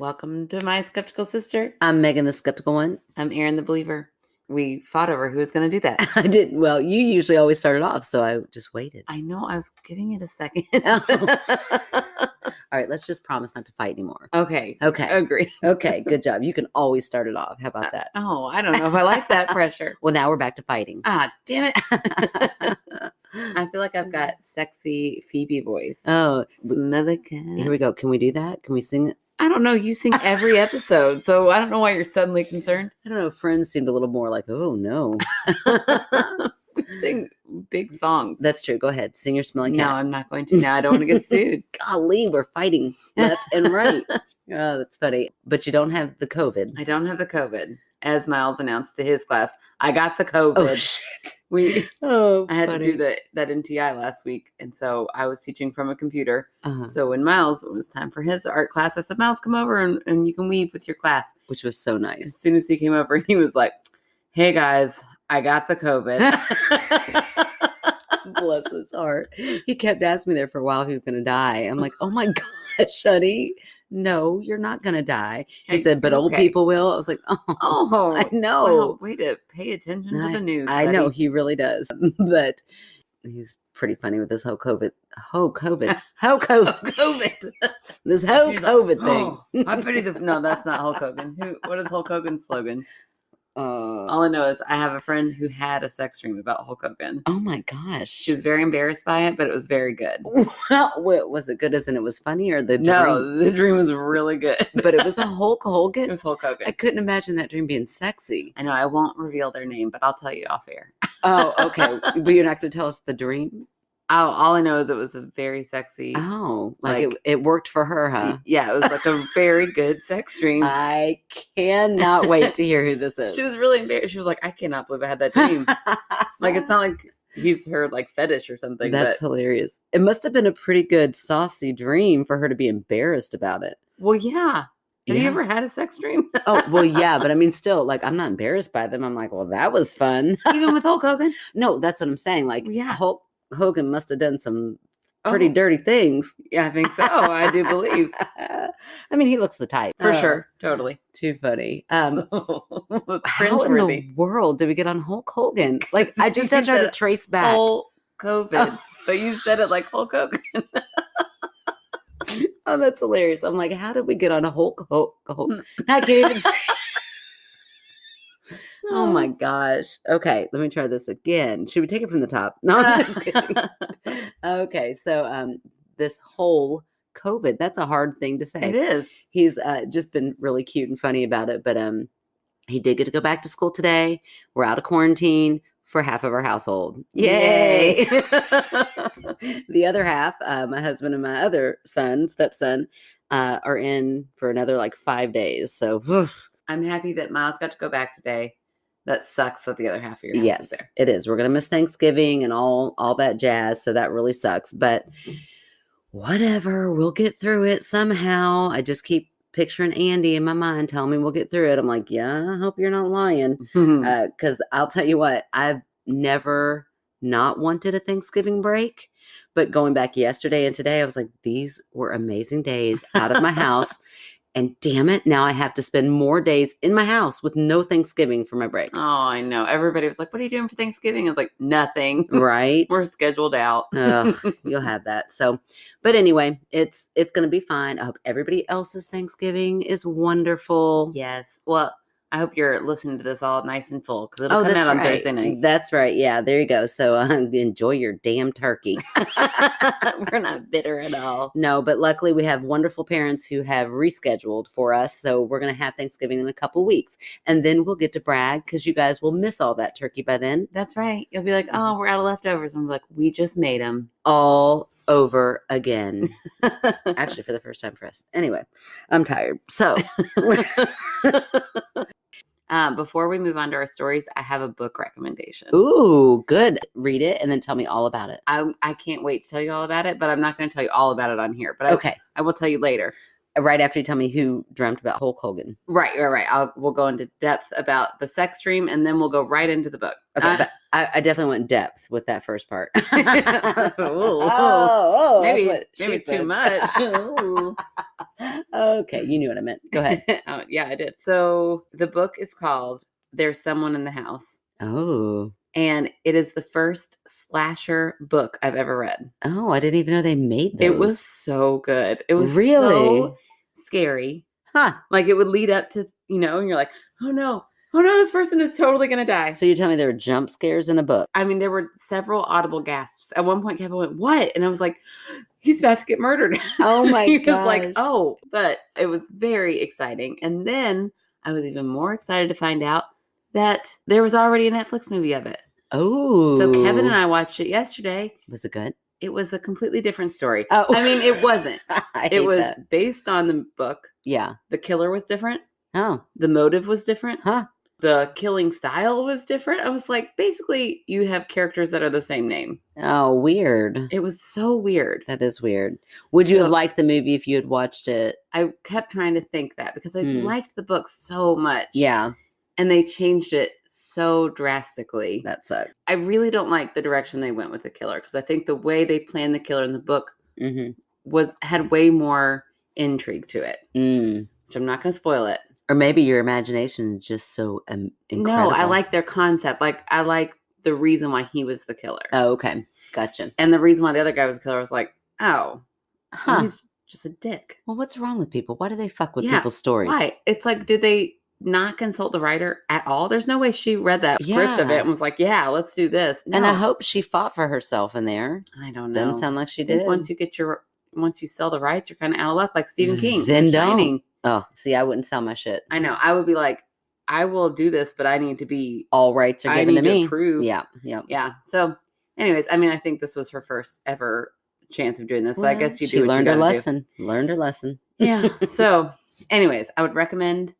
Welcome to My Skeptical Sister. I'm Megan the Skeptical One. I'm Erin the Believer. We fought over who was going to do that. I didn't. Well, you usually always started off, so I just waited. I know. I was giving it a second. All right, let's just promise not to fight anymore. Okay. Okay. Agree. Okay, good job. You can always start it off. How about that? Oh, I don't know if I like that pressure. Well, now we're back to fighting. Ah, damn it. I feel like I've got sexy Phoebe voice. Oh, Smother cat. here we go. Can we do that? Can we sing it? I don't know. You sing every episode, so I don't know why you're suddenly concerned. I don't know. Friends seemed a little more like, oh, no. We sing big songs. That's true. Go ahead. Sing your smelling cat. No, I'm not going to. Now I don't want to get sued. Golly, we're fighting left and right. Oh, that's funny. But you don't have the COVID. I don't have the COVID. As Miles announced to his class, I got the COVID. Oh, shit. I had to do that NTI last week, and so I was teaching from a computer. Uh-huh. So when Miles, it was time for his art class, I said, Miles, come over and you can weave with your class. Which was so nice. As soon as he came over, he was like, hey guys, I got the COVID. Bless his heart. He kept asking me there for a while if he was going to die. I'm like, oh my gosh, honey. No, you're not going to die. He said, but old people will. I was like, oh, I know. Well, way to pay attention to the news. I know, he really does. But he's pretty funny with this whole COVID. This whole COVID thing. I pity no, that's not Hulk Hogan. What is Hulk Hogan's slogan? All I know is I have a friend who had a sex dream about Hulk Hogan. Oh my gosh. She was very embarrassed by it, but it was very good. Well, was it good as in it was funny or the dream? No, the dream was really good. But it was a Hulk Hogan? It was Hulk Hogan. I couldn't imagine that dream being sexy. I know. I won't reveal their name, but I'll tell you off air. Oh, okay. But you're not going to tell us the dream? Oh, all I know is it was a very sexy. Oh, like it worked for her, huh? Yeah, it was like a very good sex dream. I cannot wait to hear who this is. She was really embarrassed. She was like, I cannot believe I had that dream. Like, it's not like he's her like fetish or something. That's hilarious. It must have been a pretty good saucy dream for her to be embarrassed about it. Well, yeah. Have you ever had a sex dream? Oh, well, yeah. But I mean, still, like, I'm not embarrassed by them. I'm like, well, that was fun. Even with Hulk Hogan? No, that's what I'm saying. Like, yeah. Hulk Hogan must have done some pretty dirty things. Yeah, I think so. I do believe. I mean, he looks the type. For sure. Totally. Too funny. How in Cringeworthy. the world did we get on Hulk Hogan? Like, I just had to trace back. Hulk COVID. But you said it like Hulk Hogan. Oh, that's hilarious. I'm like, how did we get on a Hulk? I can't even say. Oh my gosh. Okay, let me try this again. Should we take it from the top? No, I'm just kidding. Okay, so this whole COVID, that's a hard thing to say. It is. He's just been really cute and funny about it, but he did get to go back to school today. We're out of quarantine for half of our household. Yay! The other half, my husband and my other stepson, are in for another like 5 days. So I'm happy that Miles got to go back today. That sucks that the other half of your house is there. It is. We're going to miss Thanksgiving and all that jazz. So that really sucks. But whatever, we'll get through it somehow. I just keep picturing Andy in my mind telling me we'll get through it. I'm like, yeah, I hope you're not lying. Because I'll tell you what, I've never not wanted a Thanksgiving break. But going back yesterday and today, I was like, these were amazing days out of my house. And damn it, now I have to spend more days in my house with no Thanksgiving for my break. Oh, I know. Everybody was like, what are you doing for Thanksgiving? I was like, nothing. Right. We're scheduled out. You'll have that. So, but anyway, it's going to be fine. I hope everybody else's Thanksgiving is wonderful. Yes. Well, I hope you're listening to this all nice and full because it'll come out on Thursday night. That's right. Yeah, there you go. So enjoy your damn turkey. We're not bitter at all. No, but luckily we have wonderful parents who have rescheduled for us. So we're going to have Thanksgiving in a couple weeks. And then we'll get to brag because you guys will miss all that turkey by then. That's right. You'll be like, oh, we're out of leftovers. And we're like, we just made them. All over again. Actually, for the first time for us. Anyway, I'm tired. So... Before we move on to our stories, I have a book recommendation. Ooh, good. Read it and then tell me all about it. I can't wait to tell you all about it, but I'm not going to tell you all about it on here. But okay. I will tell you later. Right after you tell me who dreamt about Hulk Hogan. Right. We'll go into depth about the sex dream, and then we'll go right into the book. Okay, I definitely went depth with that first part. Maybe too much. Okay, you knew what I meant. Go ahead. Oh, yeah, I did. So the book is called There's Someone in the House. Oh. And it is the first slasher book I've ever read. Oh, I didn't even know they made those. It was so good. It was really so scary. Huh. Like it would lead up to, and you're like, oh no, this person is totally going to die. So you tell me there were jump scares in a book? I mean, there were several audible gasps. At one point, Kevin went, what? And I was like, he's about to get murdered. Oh my He gosh. was like, oh, but it was very exciting. And then I was even more excited to find out that there was already a Netflix movie of it. Oh. So Kevin and I watched it yesterday. Was it good? It was a completely different story. Oh. I mean, it wasn't. It was that. based on the book. Yeah. The killer was different. Oh. The motive was different. Huh. The killing style was different. I was like, basically, you have characters that are the same name. Oh, weird. It was so weird. That is weird. Would you have liked the movie if you had watched it? I kept trying to think that because I liked the book so much. Yeah. And they changed it so drastically. That sucked. I really don't like the direction they went with the killer because I think the way they planned the killer in the book had way more intrigue to it. Which I'm not going to spoil it. Or maybe your imagination is just so incredible. No, I like their concept. Like, I like the reason why he was the killer. Oh, okay. Gotcha. And the reason why the other guy was the killer was like, oh, he's just a dick. Well, what's wrong with people? Why do they fuck with people's stories? Why? It's like, did they not consult the writer at all? There's no way she read that script of it and was like, yeah, let's do this. No. And I hope she fought for herself in there. I don't know. Doesn't sound like she did. Once you sell the rights, you're kind of out of luck, like Stephen King. Then don't. Oh, see, I wouldn't sell my shit. I know. I would be like, I will do this, but I need to be all rights are given to me. Approve. Yeah. So, anyways, I mean, I think this was her first ever chance of doing this. So I guess she learned her lesson. Learned her lesson. Yeah. So, anyways, I would recommend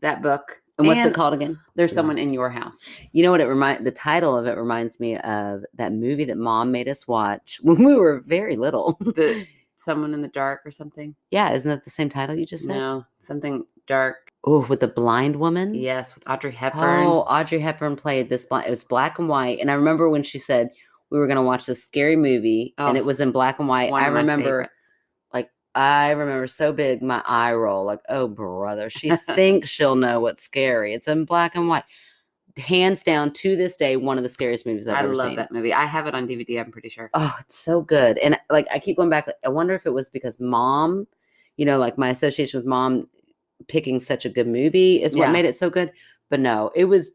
that book. And what's it called again? There's Someone in Your House. You know what the title of it reminds me of that movie that Mom made us watch when we were very little. Someone in the Dark or something. Yeah, isn't that the same title you just said? No, something dark. Oh, with the blind woman? Yes, with Audrey Hepburn. Oh, Audrey Hepburn played this blind. It was black and white. And I remember when she said we were going to watch this scary movie and it was in black and white. I remember so big my eye roll, like, oh, brother, she thinks she'll know what's scary. It's in black and white. Hands down, to this day, one of the scariest movies I've ever seen. I love that movie. I have it on DVD, I'm pretty sure. Oh, it's so good. And like, I keep going back. I wonder if it was because Mom, like my association with Mom picking such a good movie is what made it so good. But no, it was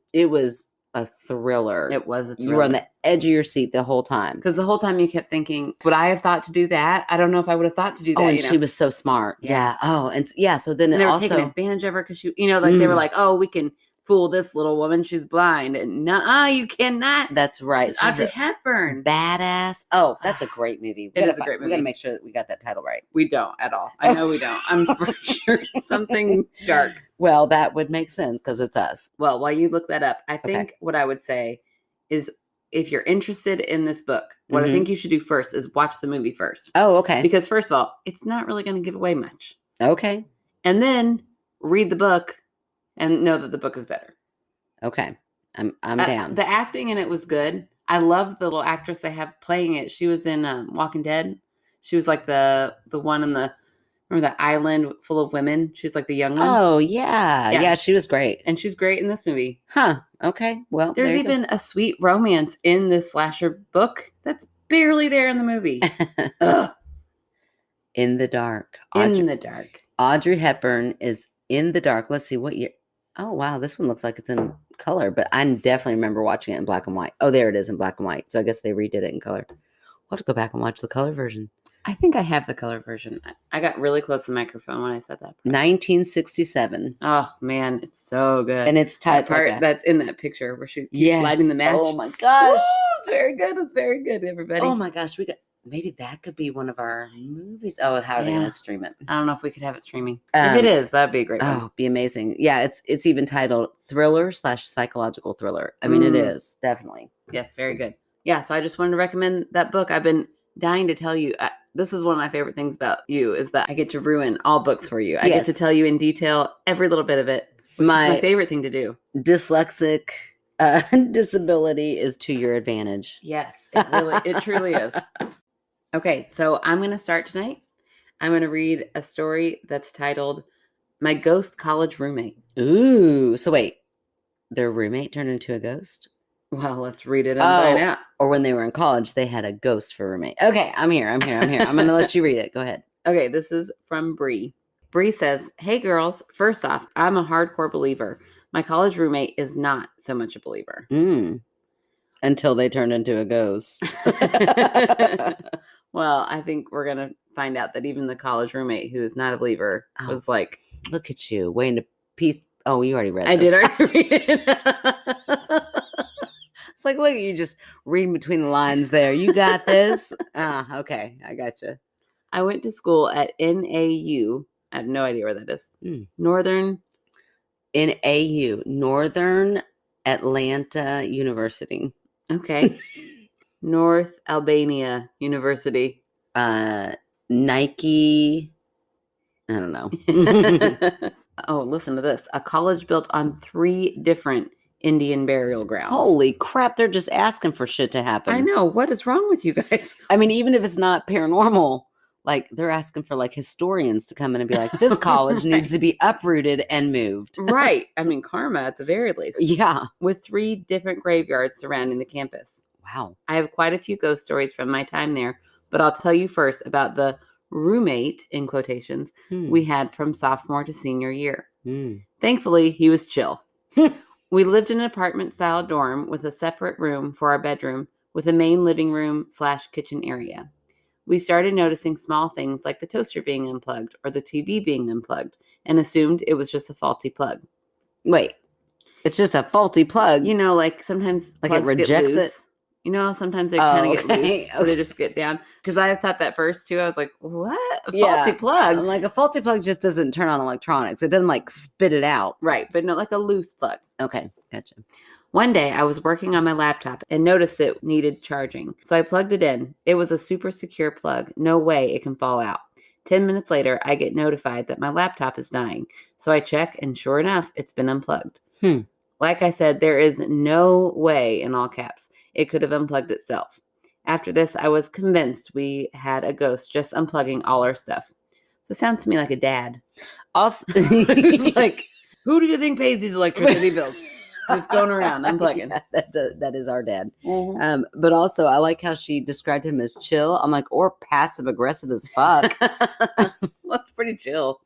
a thriller. It was a thriller. You were on the edge of your seat the whole time. Because the whole time you kept thinking, would I have thought to do that? I don't know if I would have thought to do that. Oh, and she was so smart. Yeah. Oh, and yeah. So then they were taking advantage of her because she, they were like, oh, we can fool this little woman. She's blind. And nuh-uh, you cannot. That's right. She's Audrey Hepburn. Badass. Oh, that's a great movie. It is a great movie. We got to make sure that we got that title right. We don't at all. I know we don't. I'm for sure something dark. Well, that would make sense because it's us. Well, while you look that up, I think what I would say is if you're interested in this book, what I think you should do first is watch the movie first. Oh, okay. Because first of all, it's not really going to give away much. Okay. And then read the book and know that the book is better. Okay. I'm down. The acting in it was good. I loved the little actress they have playing it. She was in Walking Dead. She was like the one in remember that island full of women? She was like the young one. Oh, yeah. Yeah, she was great. And she's great in this movie. Huh. Okay. Well, there's even a sweet romance in this slasher book that's barely there in the movie. Ugh. In the Dark. In the Dark. Audrey Hepburn is in the dark. Let's see what year. Oh, wow. This one looks like it's in color, but I definitely remember watching it in black and white. Oh, there it is in black and white. So I guess they redid it in color. We'll have to go back and watch the color version. I think I have the color version. I got really close to the microphone when I said that. 1967. Oh, man. It's so good. And it's tied part that's in that picture where she keeps lighting the match. Oh, my gosh. Ooh, it's very good. It's very good, everybody. Oh, my gosh. Maybe that could be one of our movies. Oh, how are they going to stream it? I don't know if we could have it streaming. If it is, that'd be a great one. Oh, be amazing. Yeah, it's even titled Thriller/Psychological Thriller. I mean, it is, definitely. Yes, very good. Yeah, so I just wanted to recommend that book. I've been dying to tell you. This is one of my favorite things about you is that I get to ruin all books for you. I get to tell you in detail every little bit of it. My favorite thing to do. Dyslexic disability is to your advantage. Yes, it truly is. Okay, so I'm going to start tonight. I'm going to read a story that's titled My Ghost College Roommate. Ooh. So wait, their roommate turned into a ghost? Well, let's read it and find out. Or when they were in college, they had a ghost for roommate. Okay, I'm here. I'm going to let you read it. Go ahead. Okay, this is from Bree. Bree says, "Hey girls, first off, I'm a hardcore believer. My college roommate is not so much a believer." Until they turned into a ghost. Well, I think we're going to find out that even the college roommate who is not a believer was like... Look at you, waiting to piece... Oh, you already read this. I did already read it. It's like, look at you just reading between the lines there. You got this? Okay, I got you. I went to school at NAU. I have no idea where that is. Northern Atlanta University. Okay. North Albania University. Nike. I don't know. Oh, listen to this. A college built on 3 different Indian burial grounds. Holy crap, they're just asking for shit to happen. I know. What is wrong with you guys? I mean, even if it's not paranormal, like they're asking for like historians to come in and be like, this college needs to be uprooted and moved. Right. I mean, karma at the very least. Yeah. With 3 different graveyards surrounding the campus. Wow. I have quite a few ghost stories from my time there, but I'll tell you first about the roommate, in quotations, we had from sophomore to senior year. Thankfully, he was chill. We lived in an apartment-style dorm with a separate room for our bedroom with a main living room / kitchen area. We started noticing small things like the toaster being unplugged or the TV being unplugged and assumed it was just a faulty plug. Wait, it's just a faulty plug? You know, like sometimes like it rejects it? You know, sometimes they kind of get loose, so they just get down. Because I thought that first, too. I was like, what? A faulty plug? I'm like, a faulty plug just doesn't turn on electronics. It doesn't, like, spit it out. Right, but no, like a loose plug. Okay, gotcha. One day, I was working on my laptop and noticed it needed charging. So I plugged it in. It was a super secure plug. No way it can fall out. 10 minutes later, I get notified that my laptop is dying. So I check, and sure enough, it's been unplugged. Like I said, there is no way, in all caps, it could have unplugged itself. After this, I was convinced we had a ghost just unplugging all our stuff. So it sounds to me like a dad. Also, like, who do you think pays these electricity bills? Just going around unplugging. Yeah, that is our dad. But also, I like how she described him as chill. I'm like, or passive aggressive as fuck. Well, that's pretty chill.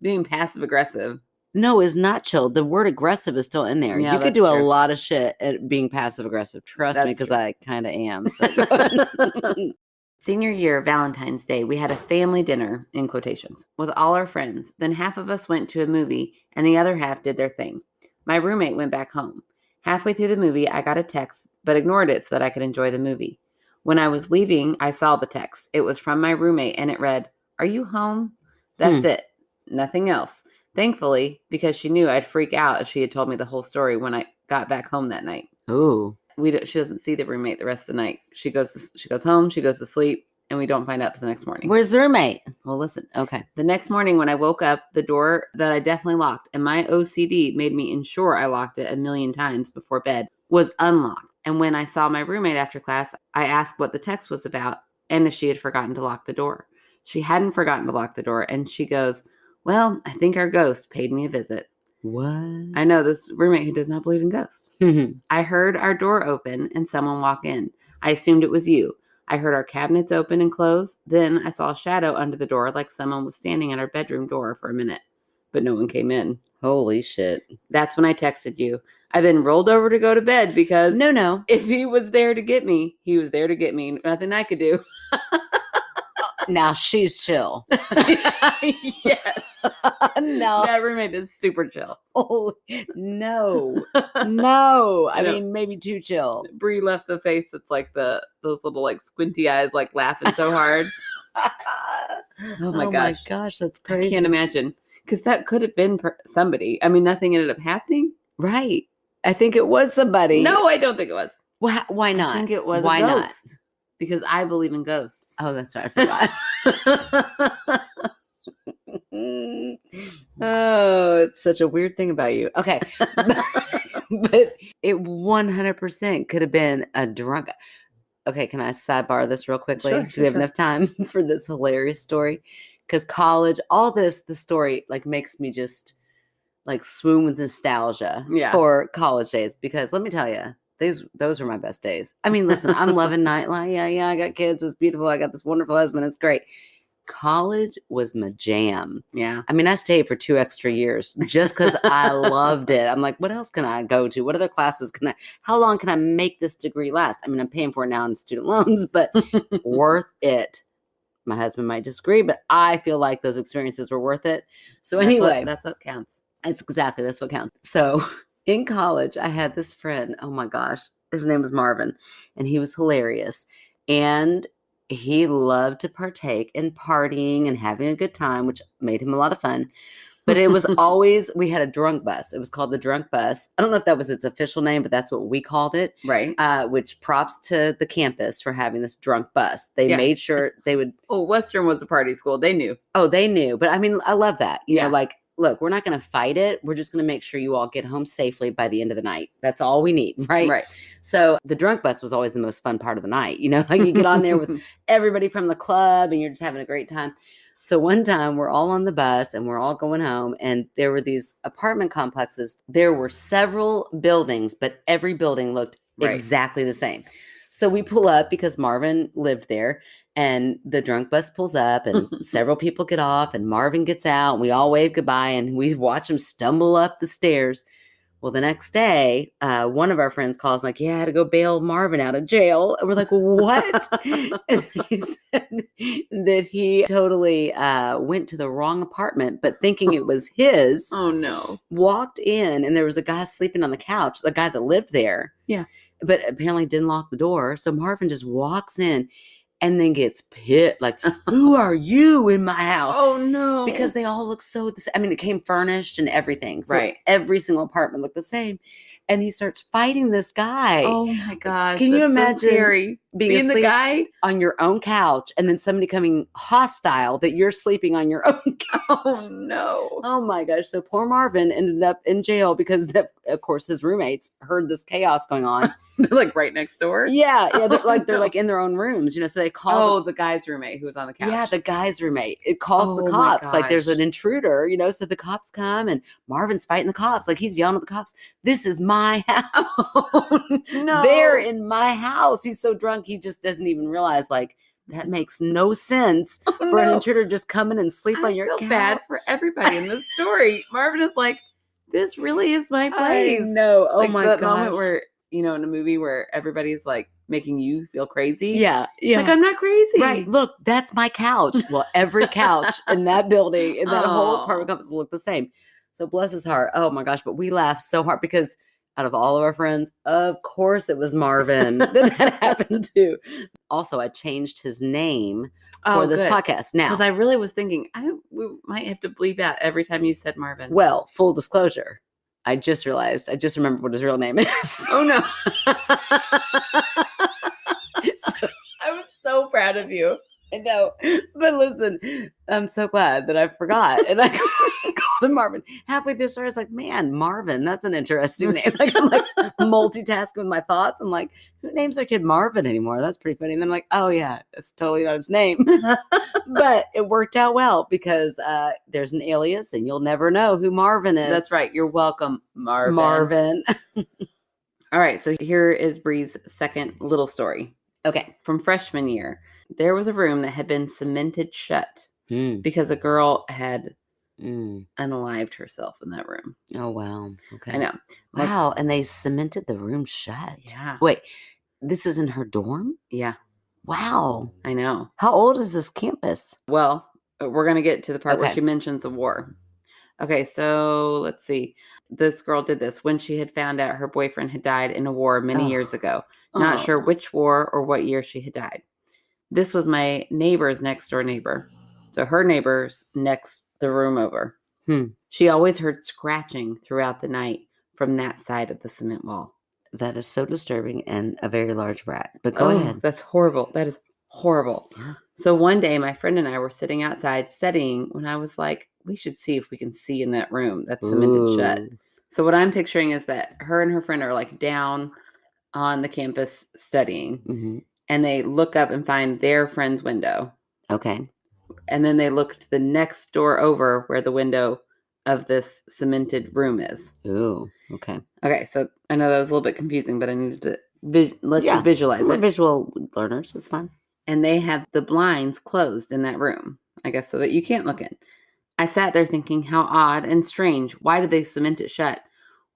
Being passive aggressive. No, is not chill. The word aggressive is still in there. Yeah, you could do a lot of shit at being passive aggressive. Trust me, because I kind of am. So. Senior year, Valentine's Day, we had a family dinner, in quotations, with all our friends. Then half of us went to a movie, and the other half did their thing. My roommate went back home. Halfway through the movie, I got a text, but ignored it so that I could enjoy the movie. When I was leaving, I saw the text. It was from my roommate, and it read, "Are you home?" That's it. Nothing else. Thankfully, because she knew I'd freak out if she had told me the whole story when I got back home that night. Ooh. She doesn't see the roommate the rest of the night. She goes home, she goes to sleep, and we don't find out till the next morning. Where's the roommate? Well, listen. Okay. The next morning when I woke up, the door that I definitely locked, and my OCD made me ensure I locked it 1,000,000 times before bed, was unlocked. And when I saw my roommate after class, I asked what the text was about and if she had forgotten to lock the door. She hadn't forgotten to lock the door, and she goes, "Well, I think our ghost paid me a visit." What? I know this roommate who does not believe in ghosts. I heard our door open and someone walk in. I assumed it was you. I heard our cabinets open and close. Then I saw a shadow under the door like someone was standing at our bedroom door for a minute. But no one came in. Holy shit. That's when I texted you. I then rolled over to go to bed because no. If he was there to get me, he was there to get me. Nothing I could do. Now she's chill. Yes. No. That roommate is super chill. Oh, no. No. I mean, maybe too chill. Bree left the face that's like those little like squinty eyes, like laughing so hard. Oh my gosh, that's crazy. I can't imagine. Because that could have been somebody. I mean, nothing ended up happening. Right. I think it was somebody. No, I don't think it was. Why not? I think it was Why a ghost. Not? Because I believe in ghosts. Oh, that's right. I forgot. Oh, it's such a weird thing about you. Okay. But it 100% could have been a drunk. Okay, can I sidebar this real quickly? Sure, Do we have enough time for this hilarious story? because college, all this, the story like makes me just like swoon with nostalgia for college days. Because let me tell you, those were my best days. I mean, listen, I'm loving nightlife. Yeah, I got kids. It's beautiful. I got this wonderful husband. It's great. College was my jam. Yeah. I mean, I stayed for 2 extra years just because I loved it. I'm like, what else can I go to? What other classes how long can I make this degree last? I mean, I'm paying for it now in student loans, but worth it. My husband might disagree, but I feel like those experiences were worth it. So anyway. That's what counts. That's what counts. So in college, I had this friend. Oh my gosh. His name was Marvin, and he was hilarious. And he loved to partake in partying and having a good time, which made him a lot of fun. But it was always, we had a drunk bus. It was called the drunk bus. I don't know if that was its official name, but that's what we called it. Right. Which props to the campus for having this drunk bus. They made sure they would. Oh, Western was a party school. They knew. Oh, they knew. But I mean, I love that. You know, like, look, we're not going to fight it. We're just going to make sure you all get home safely by the end of the night. That's all we need, right? Right. So the drunk bus was always the most fun part of the night. You know, like you get on there with everybody from the club and you're just having a great time. So one time we're all on the bus and we're all going home, and there were these apartment complexes. There were several buildings, but every building looked exactly the same. So we pull up because Marvin lived there. And the drunk bus pulls up and several people get off and Marvin gets out. And we all wave goodbye and we watch him stumble up the stairs. Well, the next day, one of our friends calls like, yeah, I had to go bail Marvin out of jail. And we're like, what? And he said that he totally went to the wrong apartment, but thinking it was his. Oh, no. Walked in and there was a guy sleeping on the couch, the guy that lived there. Yeah. But apparently didn't lock the door. So Marvin just walks in. And then gets pissed, like, who are you in my house? Oh, no. Because they all look so the same. I mean, it came furnished and everything. So right. Every single apartment looked the same. And he starts fighting this guy. Oh, my gosh. Can you imagine so scary. being the guy on your own couch and then somebody coming hostile that you're sleeping on your own couch? Oh, no. Oh, my gosh. So poor Marvin ended up in jail because, of course, his roommates heard this chaos going on. They're like right next door. Yeah. They're like in their own rooms, you know. So they call the guy's roommate who was on the couch. Yeah, the guy's roommate. It calls the cops. Like there's an intruder, you know. So the cops come and Marvin's fighting the cops. Like he's yelling at the cops. This is my house. Oh, no, they're in my house. He's so drunk he just doesn't even realize like that makes no sense for an intruder just coming and sleep on your couch. I feel bad for everybody in this story. Marvin is like, this really is my place. I know. Oh, like my god. The moment where, you know, in a movie where everybody's like making you feel crazy. Yeah. Like, I'm not crazy. Right. Look, that's my couch. Well, every couch in that building, in that whole apartment complex look the same. So bless his heart. Oh my gosh. But we laughed so hard because out of all of our friends, of course it was Marvin that happened to. Also, I changed his name for this podcast now. Because I really was thinking, we might have to bleep out every time you said Marvin. Well, full disclosure. I just remembered what his real name is. Oh, no. I was so proud of you. I know. But listen, I'm so glad that I forgot. And I called him Marvin. Halfway through the story, I was like, man, Marvin, that's an interesting name. Like I'm like multitasking with my thoughts. I'm like, who names their kid Marvin anymore? That's pretty funny. And I'm like, oh yeah, it's totally not his name. But it worked out well because there's an alias and you'll never know who Marvin is. That's right. You're welcome, Marvin. Marvin. All right. So here is Bree's second little story. Okay. From freshman year. There was a room that had been cemented shut because a girl had unalived herself in that room. Oh, wow. Okay. I know. Wow. And they cemented the room shut. Yeah. Wait, this is in her dorm? Yeah. Wow. I know. How old is this campus? Well, we're going to get to the part where she mentions the war. Okay. So let's see. This girl did this when she had found out her boyfriend had died in a war many years ago. Not sure which war or what year she had died. This was my neighbor's next door neighbor. So her neighbor's next the room over. She always heard scratching throughout the night from that side of the cement wall. That is so disturbing and a very large rat. But go ahead. That's horrible. That is horrible. Yeah. So one day my friend and I were sitting outside studying when I was like, we should see if we can see in that room that's cemented shut. So what I'm picturing is that her and her friend are like down on the campus studying. And they look up and find their friend's window. Okay. And then they looked the next door over where the window of this cemented room is. Ooh, okay. Okay, so I know that was a little bit confusing, but I needed to let you visualize We're it. visual learners. It's fun. And they have the blinds closed in that room, I guess, so that you can't look in. I sat there thinking, how odd and strange. Why did they cement it shut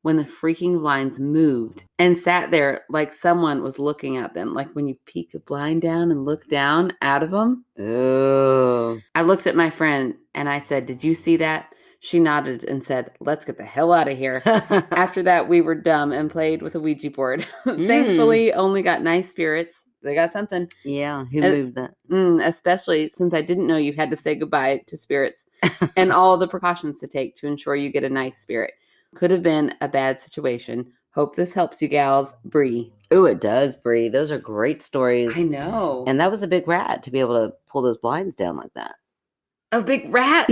when the freaking blinds moved? And sat there like someone was looking at them, like when you peek a blind down and look down out of them. Ooh. I looked at my friend and I said, did you see that? She nodded and said, let's get the hell out of here. After that, we were dumb and played with a Ouija board. Thankfully, only got nice spirits. They got something. Yeah, who moved that? Especially since I didn't know you had to say goodbye to spirits and all the precautions to take to ensure you get a nice spirit. Could have been a bad situation. Hope this helps you gals. Bree. Oh, it does, Bree. Those are great stories. I know. And that was a big rat to be able to pull those blinds down like that. A big rat?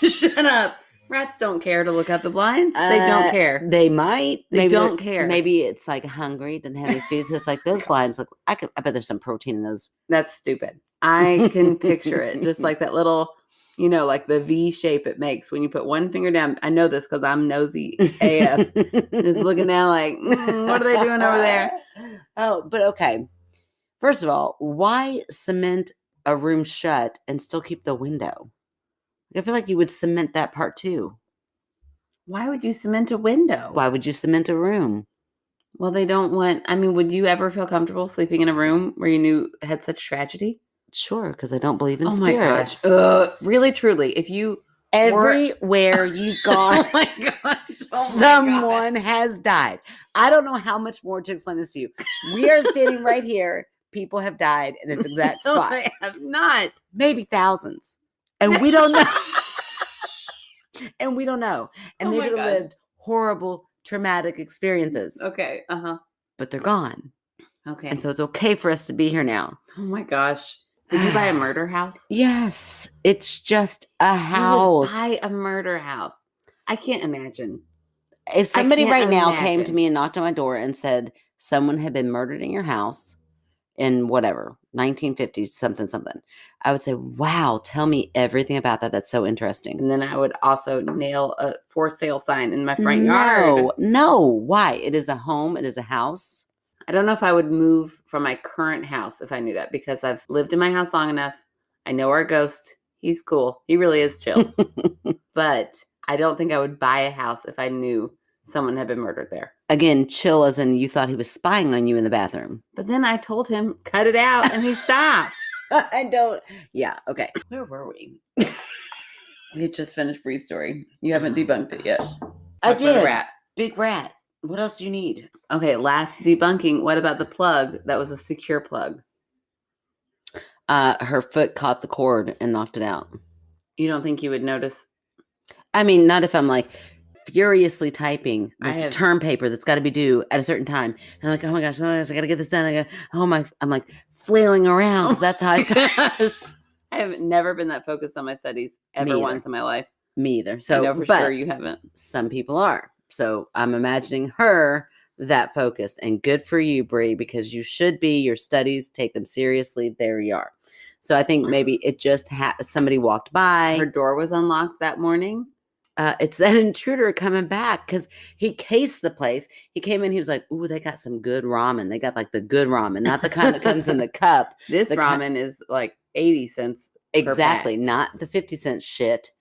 Shut up. Rats don't care to look out the blinds. They don't care. They might. They don't care. Maybe it's like hungry, doesn't have any food. So it's like those blinds look. I bet there's some protein in those. That's stupid. I can picture it. Just like that little, like the V shape it makes when you put one finger down. I know this because I'm nosy AF. Just looking down like, what are they doing over there? Oh, but okay. First of all, why cement a room shut and still keep the window? I feel like you would cement that part too. Why would you cement a window? Why would you cement a room? Well, they don't want... I mean, would you ever feel comfortable sleeping in a room where you knew had such tragedy? Sure, because I don't believe in spirits. My gosh. Really, truly, if you... Everywhere you've gone, oh my gosh, someone has died. I don't know how much more to explain this to you. We are standing right here. People have died in this exact spot. No, they have not. Maybe thousands. And we don't know. And we don't know. And they could have lived horrible, traumatic experiences. Okay. But they're gone. Okay. And so it's okay for us to be here now. Oh my gosh. Did you buy a murder house? Yes. It's just a house. Buy a murder house. I can't imagine. If somebody right now came to me and knocked on my door and said someone had been murdered in your house in whatever, 1950 something, I would say, wow, tell me everything about that. That's so interesting. And then I would also nail a for sale sign in my front yard. No. Why? It is a home. It is a house. I don't know if I would move from my current house if I knew that, because I've lived in my house long enough. I know our ghost. He's cool. He really is chill. But I don't think I would buy a house if I knew someone had been murdered there. Again, chill as in you thought he was spying on you in the bathroom. But then I told him, cut it out, and he stopped. Yeah, okay. Where were we? We just finished Bree's story. You haven't debunked it yet. I did. Big rat. What else do you need? Okay, last debunking. What about the plug that was a secure plug? Her foot caught the cord and knocked it out. You don't think you would notice? I mean, not if I'm like furiously typing this term paper that's got to be due at a certain time. And I'm like, oh my gosh, I got to get this done. I'm like flailing around because that's how I I have never been that focused on my studies ever once in my life. Me either. So I know for sure you haven't. Some people are. So I'm imagining her that focused, and good for you, Bree, because you should be. Your studies, take them seriously. There you are. So I think maybe it just somebody walked by. Her door was unlocked that morning. It's that intruder coming back because he cased the place. He came in. He was like, ooh, they got some good ramen. They got like the good ramen, not the kind that comes in the cup. This ramen is like 80 cents. Exactly. Not the 50-cent shit.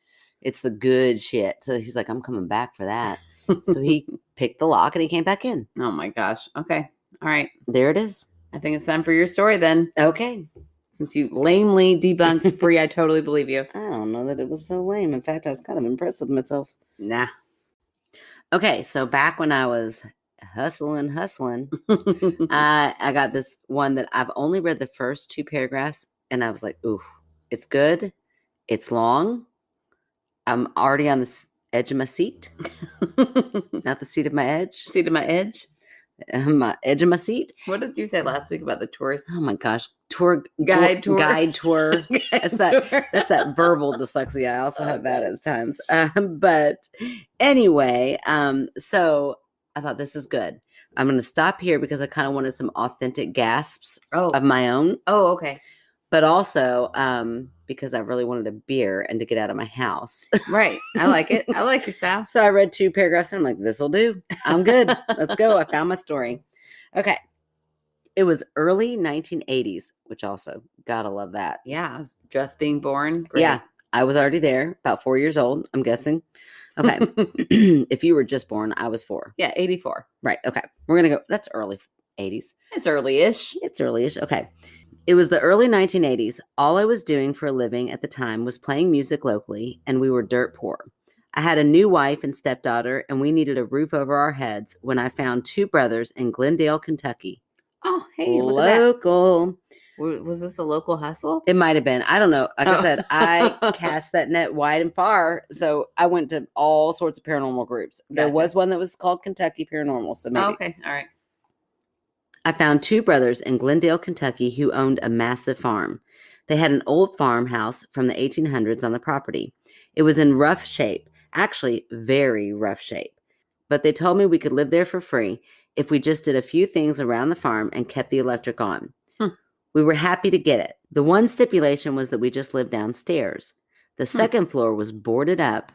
It's the good shit. So he's like, I'm coming back for that. So he picked the lock and he came back in. Oh my gosh. Okay. All right. There it is. I think it's time for your story then. Okay. Since you lamely debunked Bree, I totally believe you. I don't know that it was so lame. In fact, I was kind of impressed with myself. Nah. Okay. So back when I was hustling, I got this one that I've only read the first 2 paragraphs and I was like, ooh, it's good. It's long. I'm already on the edge of my seat. Not the seat of my edge. Seat of my edge? My edge of my seat. What did you say last week about the tourist? Oh my gosh. Guide tour. That's that verbal dyslexia. I also have that at times. But anyway, so I thought this is good. I'm going to stop here because I kind of wanted some authentic gasps of my own. Oh, okay. but also because I really wanted a beer and to get out of my house. Right. I like it. I like your style. So I read 2 paragraphs and I'm like, this'll do. I'm good. Let's go. I found my story. Okay. It was early 1980s, which also, gotta love that. Yeah. I was just being born. Great. Yeah. I was already there, about 4 years old, I'm guessing. Okay. If you were just born, I was 4. Yeah. 84. Right. Okay. We're going to go. That's early 80s. It's early-ish. It's early-ish. Okay. It was the early 1980s. All I was doing for a living at the time was playing music locally, and we were dirt poor. I had a new wife and stepdaughter, and we needed a roof over our heads when I found 2 brothers in Glendale, Kentucky. Oh, hey, look at Local. Was this a local hustle? It might have been. I don't know. Like I said, I cast that net wide and far. So I went to all sorts of paranormal groups. There was one that was called Kentucky Paranormal. So maybe. Oh, okay. All right. I found 2 brothers in Glendale, Kentucky who owned a massive farm. They had an old farmhouse from the 1800s on the property. It was in rough shape, actually very rough shape. But they told me we could live there for free if we just did a few things around the farm and kept the electric on. We were happy to get it. The one stipulation was that we just lived downstairs. The second floor was boarded up.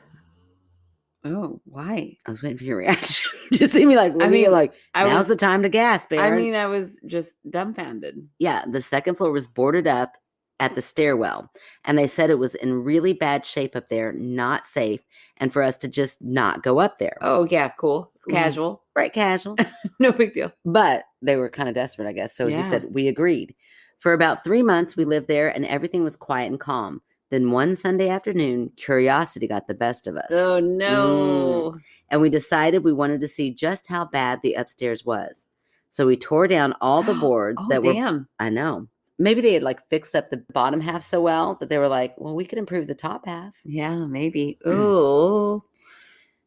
Oh, why? I was waiting for your reaction. You see me like, now's the time to gasp, Aaron. I mean, I was just dumbfounded. Yeah, the second floor was boarded up at the stairwell. And they said it was in really bad shape up there, not safe, and for us to just not go up there. Oh, yeah, cool. Casual. Right, casual. No big deal. But they were kind of desperate, I guess. So he said, we agreed. For about 3 months, we lived there, and everything was quiet and calm. Then one Sunday afternoon, curiosity got the best of us. Oh, no. And we decided we wanted to see just how bad the upstairs was. So we tore down all the boards were. I know. Maybe they had like fixed up the bottom half so well that they were like, well, we could improve the top half. Yeah, maybe. Oh.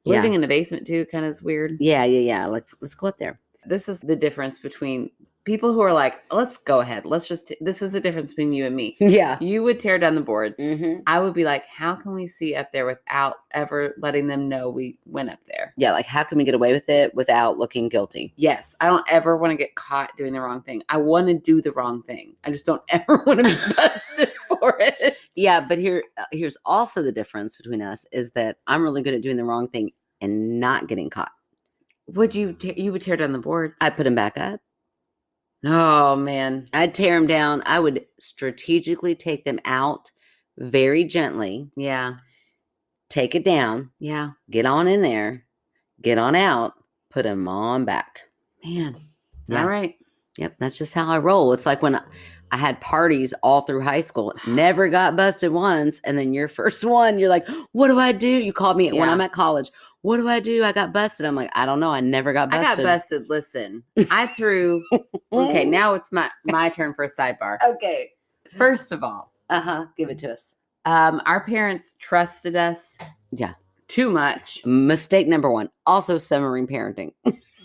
Living in the basement too kind of is weird. Yeah. Like, let's go up there. This is the difference between people who are like, let's go ahead. This is the difference between you and me. Yeah. You would tear down the boards. Mm-hmm. I would be like, how can we see up there without ever letting them know we went up there? Yeah. Like, how can we get away with it without looking guilty? Yes. I don't ever want to get caught doing the wrong thing. I want to do the wrong thing. I just don't ever want to be busted for it. Yeah. But here's also the difference between us is that I'm really good at doing the wrong thing and not getting caught. Would you would tear down the boards? I put them back up. Oh, man. I'd tear them down. I would strategically take them out very gently. Yeah. Take it down. Yeah. Get on in there. Get on out. Put them on back. Man. Yeah. All right. Yep. That's just how I roll. It's like when I had parties all through high school. Never got busted once. And then your first one, you're like, what do I do? You called me when I'm at college. What do I do? I got busted. I'm like, I don't know. I never got busted. I got busted. Listen, I threw. Okay, now it's my turn for a sidebar. Okay. First of all. Give it to us. Our parents trusted us. Yeah. Too much. Mistake number 1. Also submarine parenting.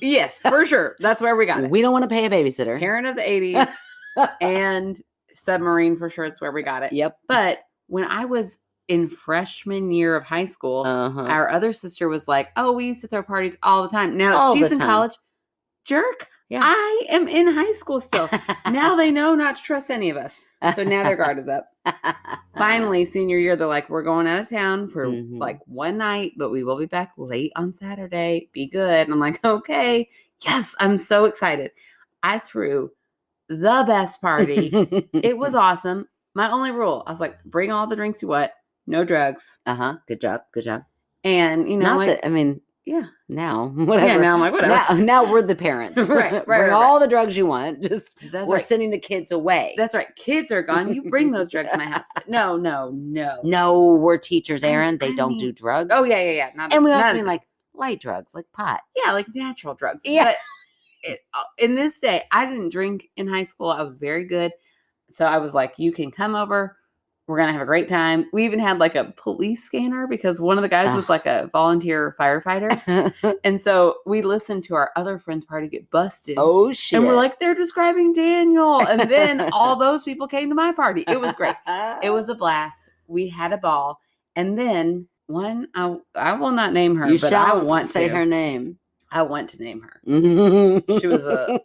Yes, for sure. That's where we got it. We don't want to pay a babysitter. Parent of the 80s and submarine for sure. It's where we got it. Yep. But when I was in freshman year of high school, our other sister was like, oh, we used to throw parties all the time. Now she's in college. Jerk. Yeah. I am in high school still. Now they know not to trust any of us. So now their guard is up. Finally, senior year, they're like, we're going out of town for like one night, but we will be back late on Saturday. Be good. And I'm like, okay. Yes, I'm so excited. I threw the best party. It was awesome. My only rule, I was like, bring all the drinks you want. No drugs. Good job. And, not that, I mean, yeah. Now, whatever. Yeah, now I'm like, whatever. Now we're the parents. Right. Bring all the drugs you want. Just we're right. sending the kids away. That's right. Kids are gone. You bring those drugs to my house. But no. No, we're teachers, Aaron. They don't do drugs. Oh, yeah. And we also mean like light drugs, like pot. Yeah, like natural drugs. Yeah. But in this day, I didn't drink in high school. I was very good. So I was like, you can come over. We're going to have a great time. We even had like a police scanner because one of the guys was like a volunteer firefighter. And so we listened to our other friend's party get busted. Oh, shit. And we're like, they're describing Daniel. And then all those people came to my party. It was great. It was a blast. We had a ball. And then one, I will not name her, but I want to say her name. I want to name her. She was a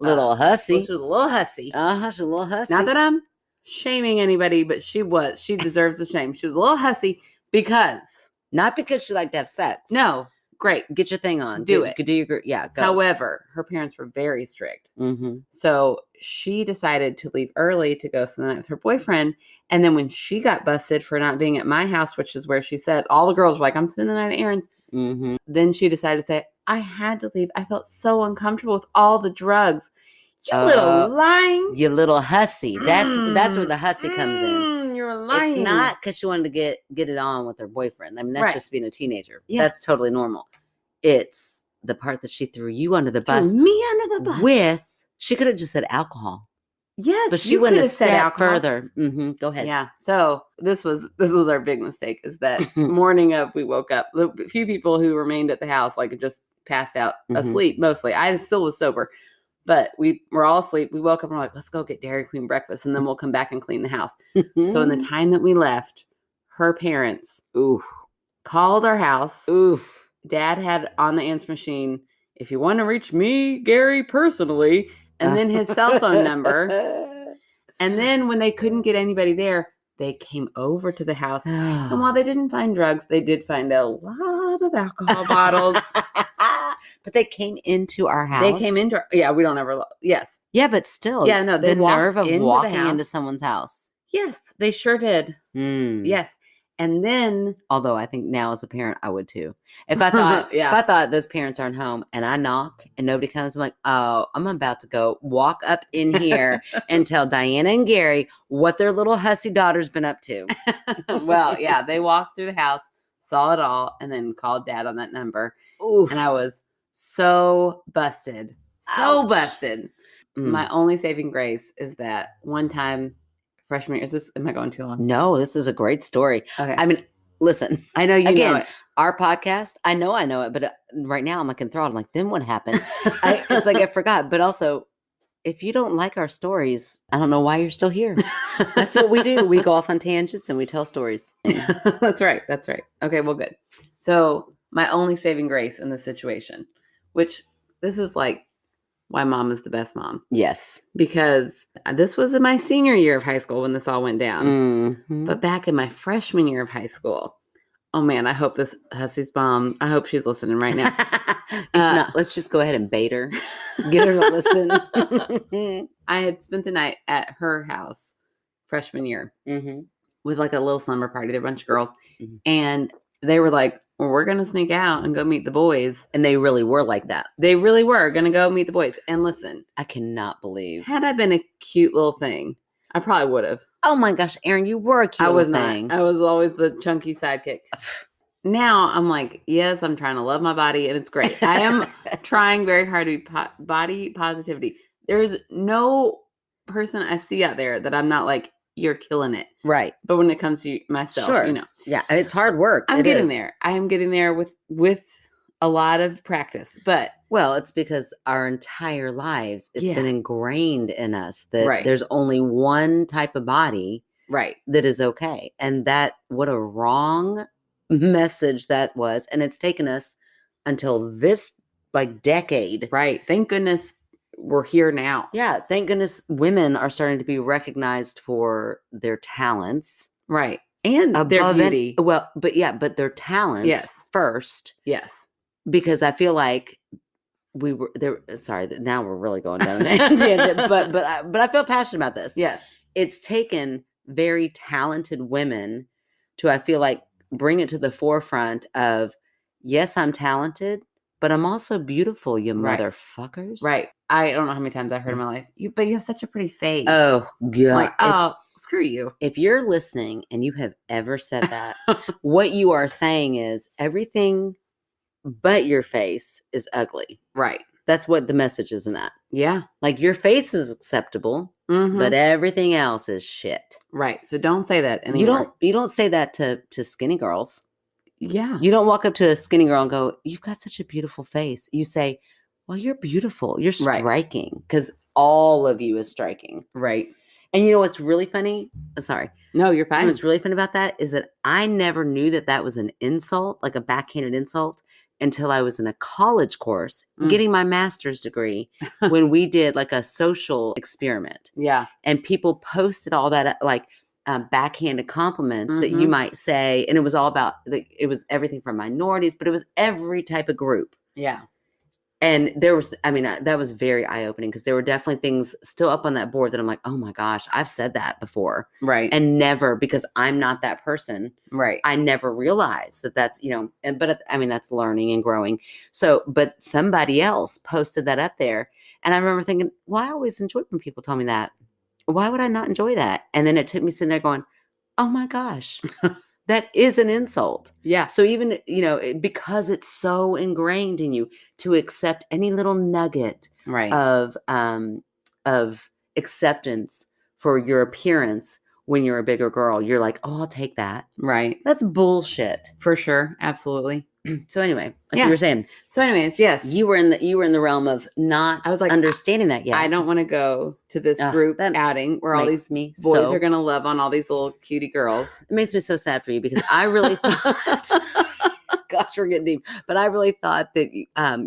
little hussy. She was a little hussy. She's a little hussy. Not that I'm shaming anybody, but she deserves the shame. She was a little hussy because. Not because she liked to have sex. No. Great. Get your thing on. Do it. Do your, yeah, go. However, her parents were very strict. Mm-hmm. So she decided to leave early to go spend the night with her boyfriend. And then when she got busted for not being at my house, which is where she said all the girls were like, I'm spending the night at Aaron's. Mm-hmm. Then she decided to say, I had to leave. I felt so uncomfortable with all the drugs. You little lying. You little hussy. That's where the hussy comes in. You're lying. It's not because she wanted to get it on with her boyfriend. I mean, that's Right. just being a teenager. Yeah. That's totally normal. It's the part that she threw you under the bus. Threw me under the bus. She could have just said alcohol. Yes, but she went a step further. Mm-hmm. Go ahead. Yeah. So this was our big mistake, is that morning of, we woke up. The few people who remained at the house, like, just passed out asleep mostly. I still was sober, but we were all asleep. We woke up and we're like, let's go get Dairy Queen breakfast, and then we'll come back and clean the house. So in the time that we left, her parents called our house. Dad had on the answer machine, if you want to reach me, Gary, personally, and then his cell phone number. And then when they couldn't get anybody there, they came over to the house. And while they didn't find drugs, they did find a lot of alcohol bottles. But they came into our house. They came into we don't ever yes. Yeah, but still. Yeah, no, they the nerve of into walking into someone's house. Yes, they sure did. Yes. And then, although I think now as a parent, I would too. If I thought, if I thought those parents aren't home and I knock and nobody comes, I'm like, oh, I'm about to go walk up in here and tell Diana and Gary what their little hussy daughter's been up to. Well, yeah, they walked through the house, saw it all, and then called Dad on that number. Oof. And I was so busted, busted. My only saving grace is that one time. Freshman year. Am I going too long? No, this is a great story. Okay. I mean, listen. I know you know it. Our podcast, I know it, but right now I'm like enthralled. I'm like, then what happened? It's like I forgot. But also, if you don't like our stories, I don't know why you're still here. That's what we do. We go off on tangents and we tell stories. That's right. Okay, well, good. So my only saving grace in this situation, which this is like, why mom is the best mom. Yes. Because this was in my senior year of high school when this all went down. Mm-hmm. But back in my freshman year of high school, oh man, I hope this hussy's mom, I hope she's listening right now. If not, let's just go ahead and bait her. Get her to listen. I had spent the night at her house freshman year with like a little slumber party. There were a bunch of girls. And they were like, well, we're going to sneak out and go meet the boys. And they really were like that. They really were going to go meet the boys. And listen. I cannot believe. Had I been a cute little thing, I probably would have. Oh my gosh, Erin, you were a cute little thing. I was always the chunky sidekick. Now I'm like, yes, I'm trying to love my body and it's great. I am trying very hard to be body positivity. There's no person I see out there that I'm not like, you're killing it. Right. But when it comes to myself, you know. Yeah, it's hard work. I'm getting there. I am getting there with a lot of practice. But well, it's because our entire lives, it's been ingrained in us that there's only one type of body that is okay. And that, what a wrong message that was. And it's taken us until this like decade. Right. Thank goodness we're here now. Yeah. Thank goodness women are starting to be recognized for their talents. Right. And their beauty. But their talents first. Yes. Because I feel like we were there. Sorry, now we're really going down a tangent, but I feel passionate about this. Yes. It's taken very talented women to, I feel like, bring it to the forefront of, yes, I'm talented, but I'm also beautiful, you motherfuckers. Right. I don't know how many times I've heard in my life, but you have such a pretty face. Oh, God. Like, screw you. If you're listening and you have ever said that, what you are saying is everything but your face is ugly. Right. That's what the message is in that. Yeah. Like, your face is acceptable, but everything else is shit. Right. So don't say that anymore. You don't say that to skinny girls. Yeah. You don't walk up to a skinny girl and go, you've got such a beautiful face. You say, well, you're beautiful. You're striking. Because all of you is striking. Right. And you know what's really funny? I'm sorry. No, you're fine. What's really funny about that is that I never knew that was an insult, like a backhanded insult, until I was in a college course Mm. getting my master's degree when we did like a social experiment. Yeah. And people posted all that like backhanded compliments that you Mhm. might say. And it was all about, it was everything from minorities, but it was every type of group. Yeah. And there was, I mean, that was very eye-opening because there were definitely things still up on that board that I'm like, oh my gosh, I've said that before. Right. And never, because I'm not that person. Right. I never realized that that's, you know, but I mean, that's learning and growing. So, but somebody else posted that up there. And I remember thinking, well, I always enjoyed when people tell me that. Why would I not enjoy that? And then it took me sitting there going, oh my gosh, that is an insult. Yeah. So even, you know, because it's so ingrained in you to accept any little nugget Right. of acceptance for your appearance when you're a bigger girl, you're like, oh, I'll take that. Right. That's bullshit. For sure. Absolutely. So anyway, like Yeah. you were saying, So anyways, yes. you were in the realm of not I was like, understanding that yet. I don't want to go to this Ugh, group that outing where all these makes me boys so, are going to love on all these little cutie girls. it makes me so sad for you because I really thought, gosh, we're getting deep, but I really thought that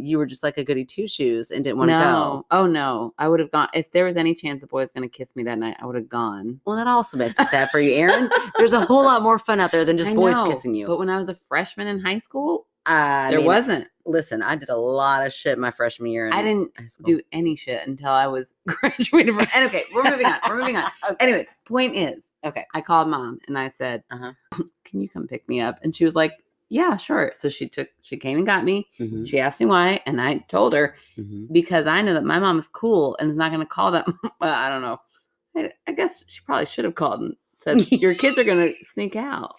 you were just like a goody two shoes and didn't want to go. Oh no, I would have gone if there was any chance the boy was going to kiss me that night. I would have gone. Well, that also makes me sad for you, Erin. There's a whole lot more fun out there than just I boys know, kissing you. But when I was a freshman in high school, I there mean, wasn't. Listen, I did a lot of shit my freshman year. I didn't high school. do any shit until I was graduated from. And okay, we're moving on. We're moving on. Okay. Anyways, point is, Okay. I called mom and I said, Uh-huh. "Can you come pick me up?" And she was like, "Yeah, sure." So she came and got me. Mhm. She asked me why, and I told her Mhm. because I know that my mom is cool and is not going to call them. Well, I don't know. I guess she probably should have called and said, "Your kids are going to sneak out."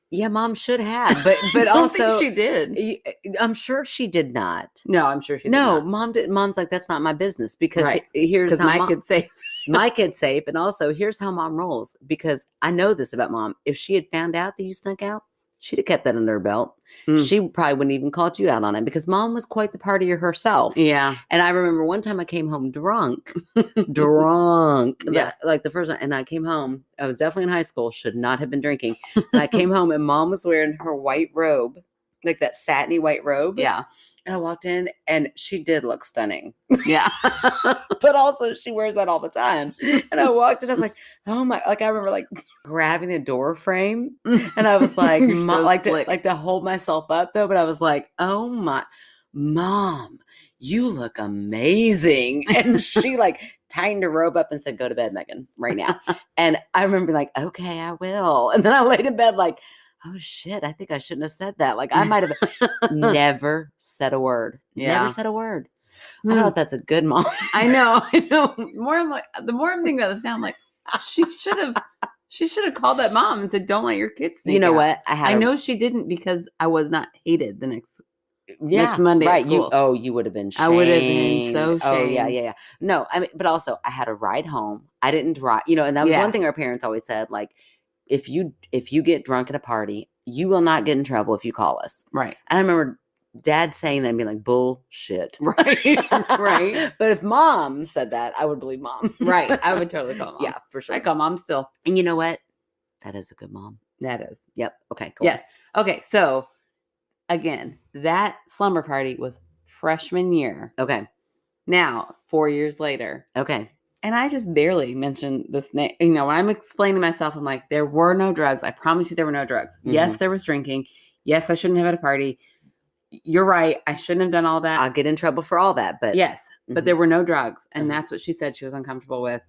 Yeah, mom should have, but I don't also think she did. I'm sure she did not. No, I'm sure she did No, not. mom did. Mom's like, that's not my business because Right. here's Because how my kid's safe. my kid's safe, and also here's how mom rolls. Because I know this about mom. If she had found out that you snuck out, she'd have kept that under her belt. Mm. She probably wouldn't even called you out on it because mom was quite the partier herself. Yeah. And I remember one time I came home drunk. Yeah. Like the first time, and I came home. I was definitely in high school. Should not have been drinking. And I came home, and mom was wearing her white robe, like that satiny white robe. Yeah. And I walked in, and she did look stunning. Yeah. But also, she wears that all the time. And I walked in, I was like, oh my! Like I remember, like grabbing the door frame, and I was like, You're so slick. to hold myself up though. But I was like, oh my, mom, you look amazing. And she like tightened her robe up and said, go to bed, Megan, right now. And I remember like, okay, I will. And then I laid in bed like, oh shit, I think I shouldn't have said that. Like I might have never said a word. Yeah. Never said a word. I don't know if that's a good mom. I know. The more I'm thinking about this now, I'm like, she should have called that mom and said, don't let your kids sneak You know out. what? I know she didn't because I was not hated the next Monday. Right. At school. You would have been shamed. I would have been so shamed. Oh yeah. No, I mean, but also I had a ride home. I didn't drive, and that was one thing our parents always said, like, if you get drunk at a party, you will not get in trouble if you call us. Right. And I remember dad saying that and being like, bullshit. Right. Right. But if mom said that, I would believe mom. Right. I would totally call mom. Yeah, for sure. I call mom still. And you know what? That is a good mom. That is. Yep. Okay, cool. Yes. Okay. So again, that slumber party was freshman year. Okay. Now, 4 years later. Okay. And I just barely mentioned this name. When I'm explaining to myself, I'm like, there were no drugs. I promise you there were no drugs. Mm-hmm. Yes, there was drinking. Yes, I shouldn't have had a party. You're right. I shouldn't have done all that. I'll get in trouble for all that. But yes, but there were no drugs. And that's what she said she was uncomfortable with.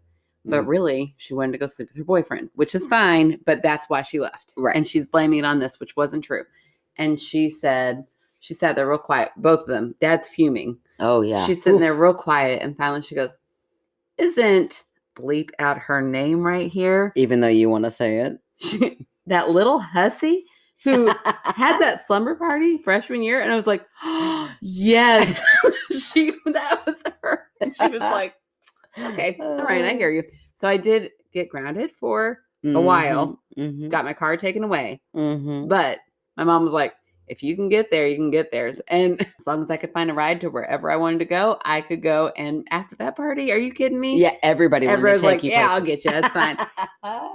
But really, she wanted to go sleep with her boyfriend, which is fine. But that's why she left. Right. And she's blaming it on this, which wasn't true. And she sat there real quiet. Both of them. Dad's fuming. Oh, yeah. She's sitting there real quiet. And finally she goes, isn't bleep out her name right here. Even though you want to say it. That little hussy who had that slumber party freshman year. And I was like, oh, yes, that was her. And she was like, okay, all right, I hear you. So I did get grounded for a while, got my car taken away. But my mom was like, if you can get there, you can get there. And as long as I could find a ride to wherever I wanted to go, I could go. And after that party, are you kidding me? Yeah, everybody wanted to take you places. Yeah, I'll get you. That's fine.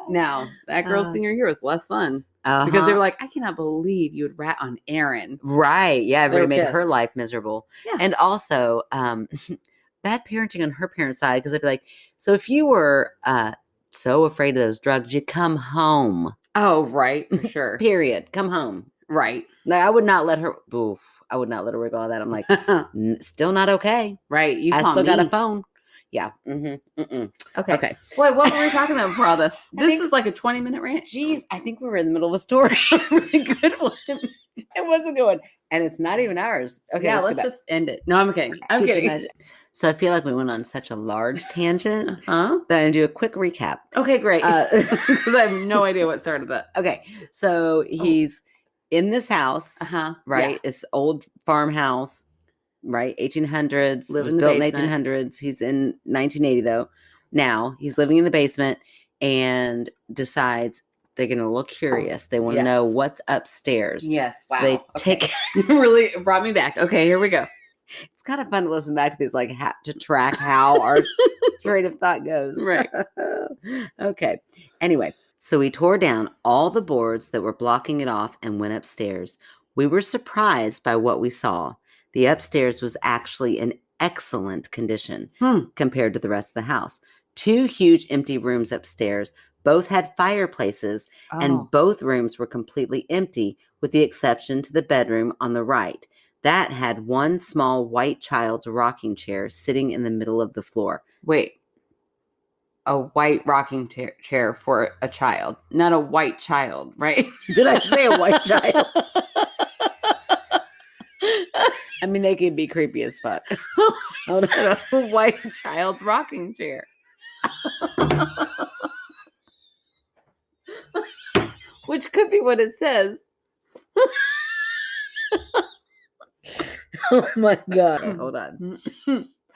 No, that girl's senior year was less fun. Because they were like, I cannot believe you would rat on Erin. Right. Yeah. It They were made her pissed. life miserable. Yeah. And also, bad parenting on her parents' side. Because I'd be like, so if you were so afraid of those drugs, you come home. Oh, right. For sure. Period. Come home. Right. Like, I would not let her. Oof, I would not let her wiggle all that. I'm like, still not okay. Right. You I call still me. got a phone. Yeah. Okay. Okay. Wait, what were we talking about before all this? This is like a 20-minute rant. Jeez, I think we were in the middle of a story. A really good one. It wasn't good. And it's not even ours. Okay. Yeah, let's just end it. No, I'm kidding. I'm kidding. So I feel like we went on such a large tangent that I'm going to do a quick recap. Okay, great. Because I have no idea what started that. Okay. So he's in this house, right? Yeah. It's old farmhouse, right? 1800s. Live was in the built basement. in 1800s. He's in 1980 though. Now he's living in the basement and decides they're going to look curious. They want to know what's upstairs. Yes. Wow. So they take. Really brought me back. Okay, here we go. It's kind of fun to listen back to these, like to track how our train of thought goes. Right. Okay. Anyway, so we tore down all the boards that were blocking it off and went upstairs. We were surprised by what we saw. The upstairs was actually in excellent condition compared to the rest of the house. 2 huge empty rooms upstairs. Both had fireplaces, and both rooms were completely empty, with the exception to the bedroom on the right. That had 1 small white child's rocking chair sitting in the middle of the floor. Wait. A white rocking chair for a child. Not a white child, right? Did I say a white child? I mean, they can be creepy as fuck. A white child's rocking chair. Which could be what it says. Oh my God. Okay, hold on.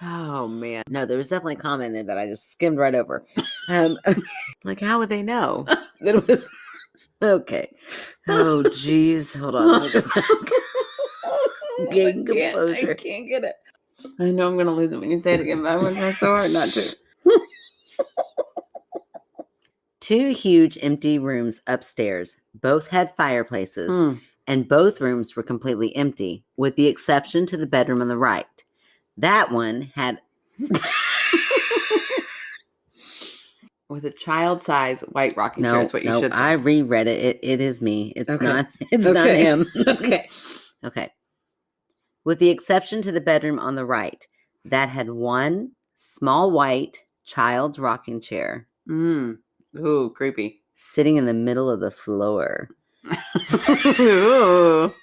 Oh man. No, there was definitely a comment in there that I just skimmed right over. Like, how would they know that it was okay? Oh geez. Hold on. Gain composure. I can't get it. I know I'm gonna lose it when you say it again, but I want to try so hard not to. 2 huge empty rooms upstairs. Both had fireplaces, and both rooms were completely empty, with the exception to the bedroom on the right. That one had... With a child-size white rocking chair is what you should say. I reread it. It is me. It's not him. Okay. With the exception to the bedroom on the right, that had 1 small white child's rocking chair. Ooh, creepy. Sitting in the middle of the floor. Ooh.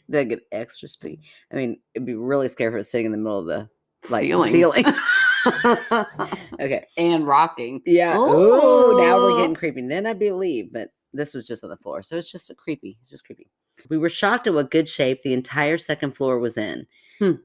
Did I get extra spooky? I mean, it'd be really scary if it was sitting in the middle of the ceiling. Okay. And rocking. Yeah. Oh, now we're getting creepy. Then I believe, but this was just on the floor. So it's just creepy. It's just creepy. We were shocked at what good shape the entire second floor was in.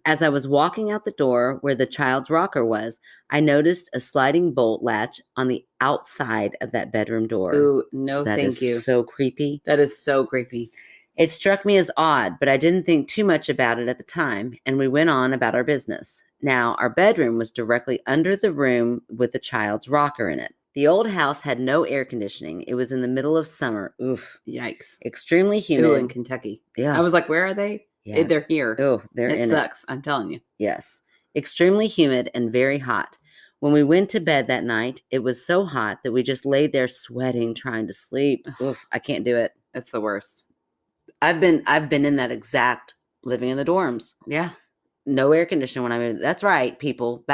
As I was walking out the door where the child's rocker was, I noticed a sliding bolt latch on the outside of that bedroom door. Ooh, no, thank you. That is so creepy. That is so creepy. It struck me as odd, but I didn't think too much about it at the time, and we went on about our business. Now, our bedroom was directly under the room with the child's rocker in it. The old house had no air conditioning. It was in the middle of summer. Oof. Yikes. Extremely humid. Ooh, in Kentucky. Yeah. I was like, where are they? Yeah. They're here. Oh, they're in it. It sucks. I'm telling you. Yes. Extremely humid and very hot. When we went to bed that night, it was so hot that we just laid there sweating, trying to sleep. Oof, I can't do it. It's the worst. I've been in that exact living in the dorms. Yeah. No air conditioning when I moved. That's right, people.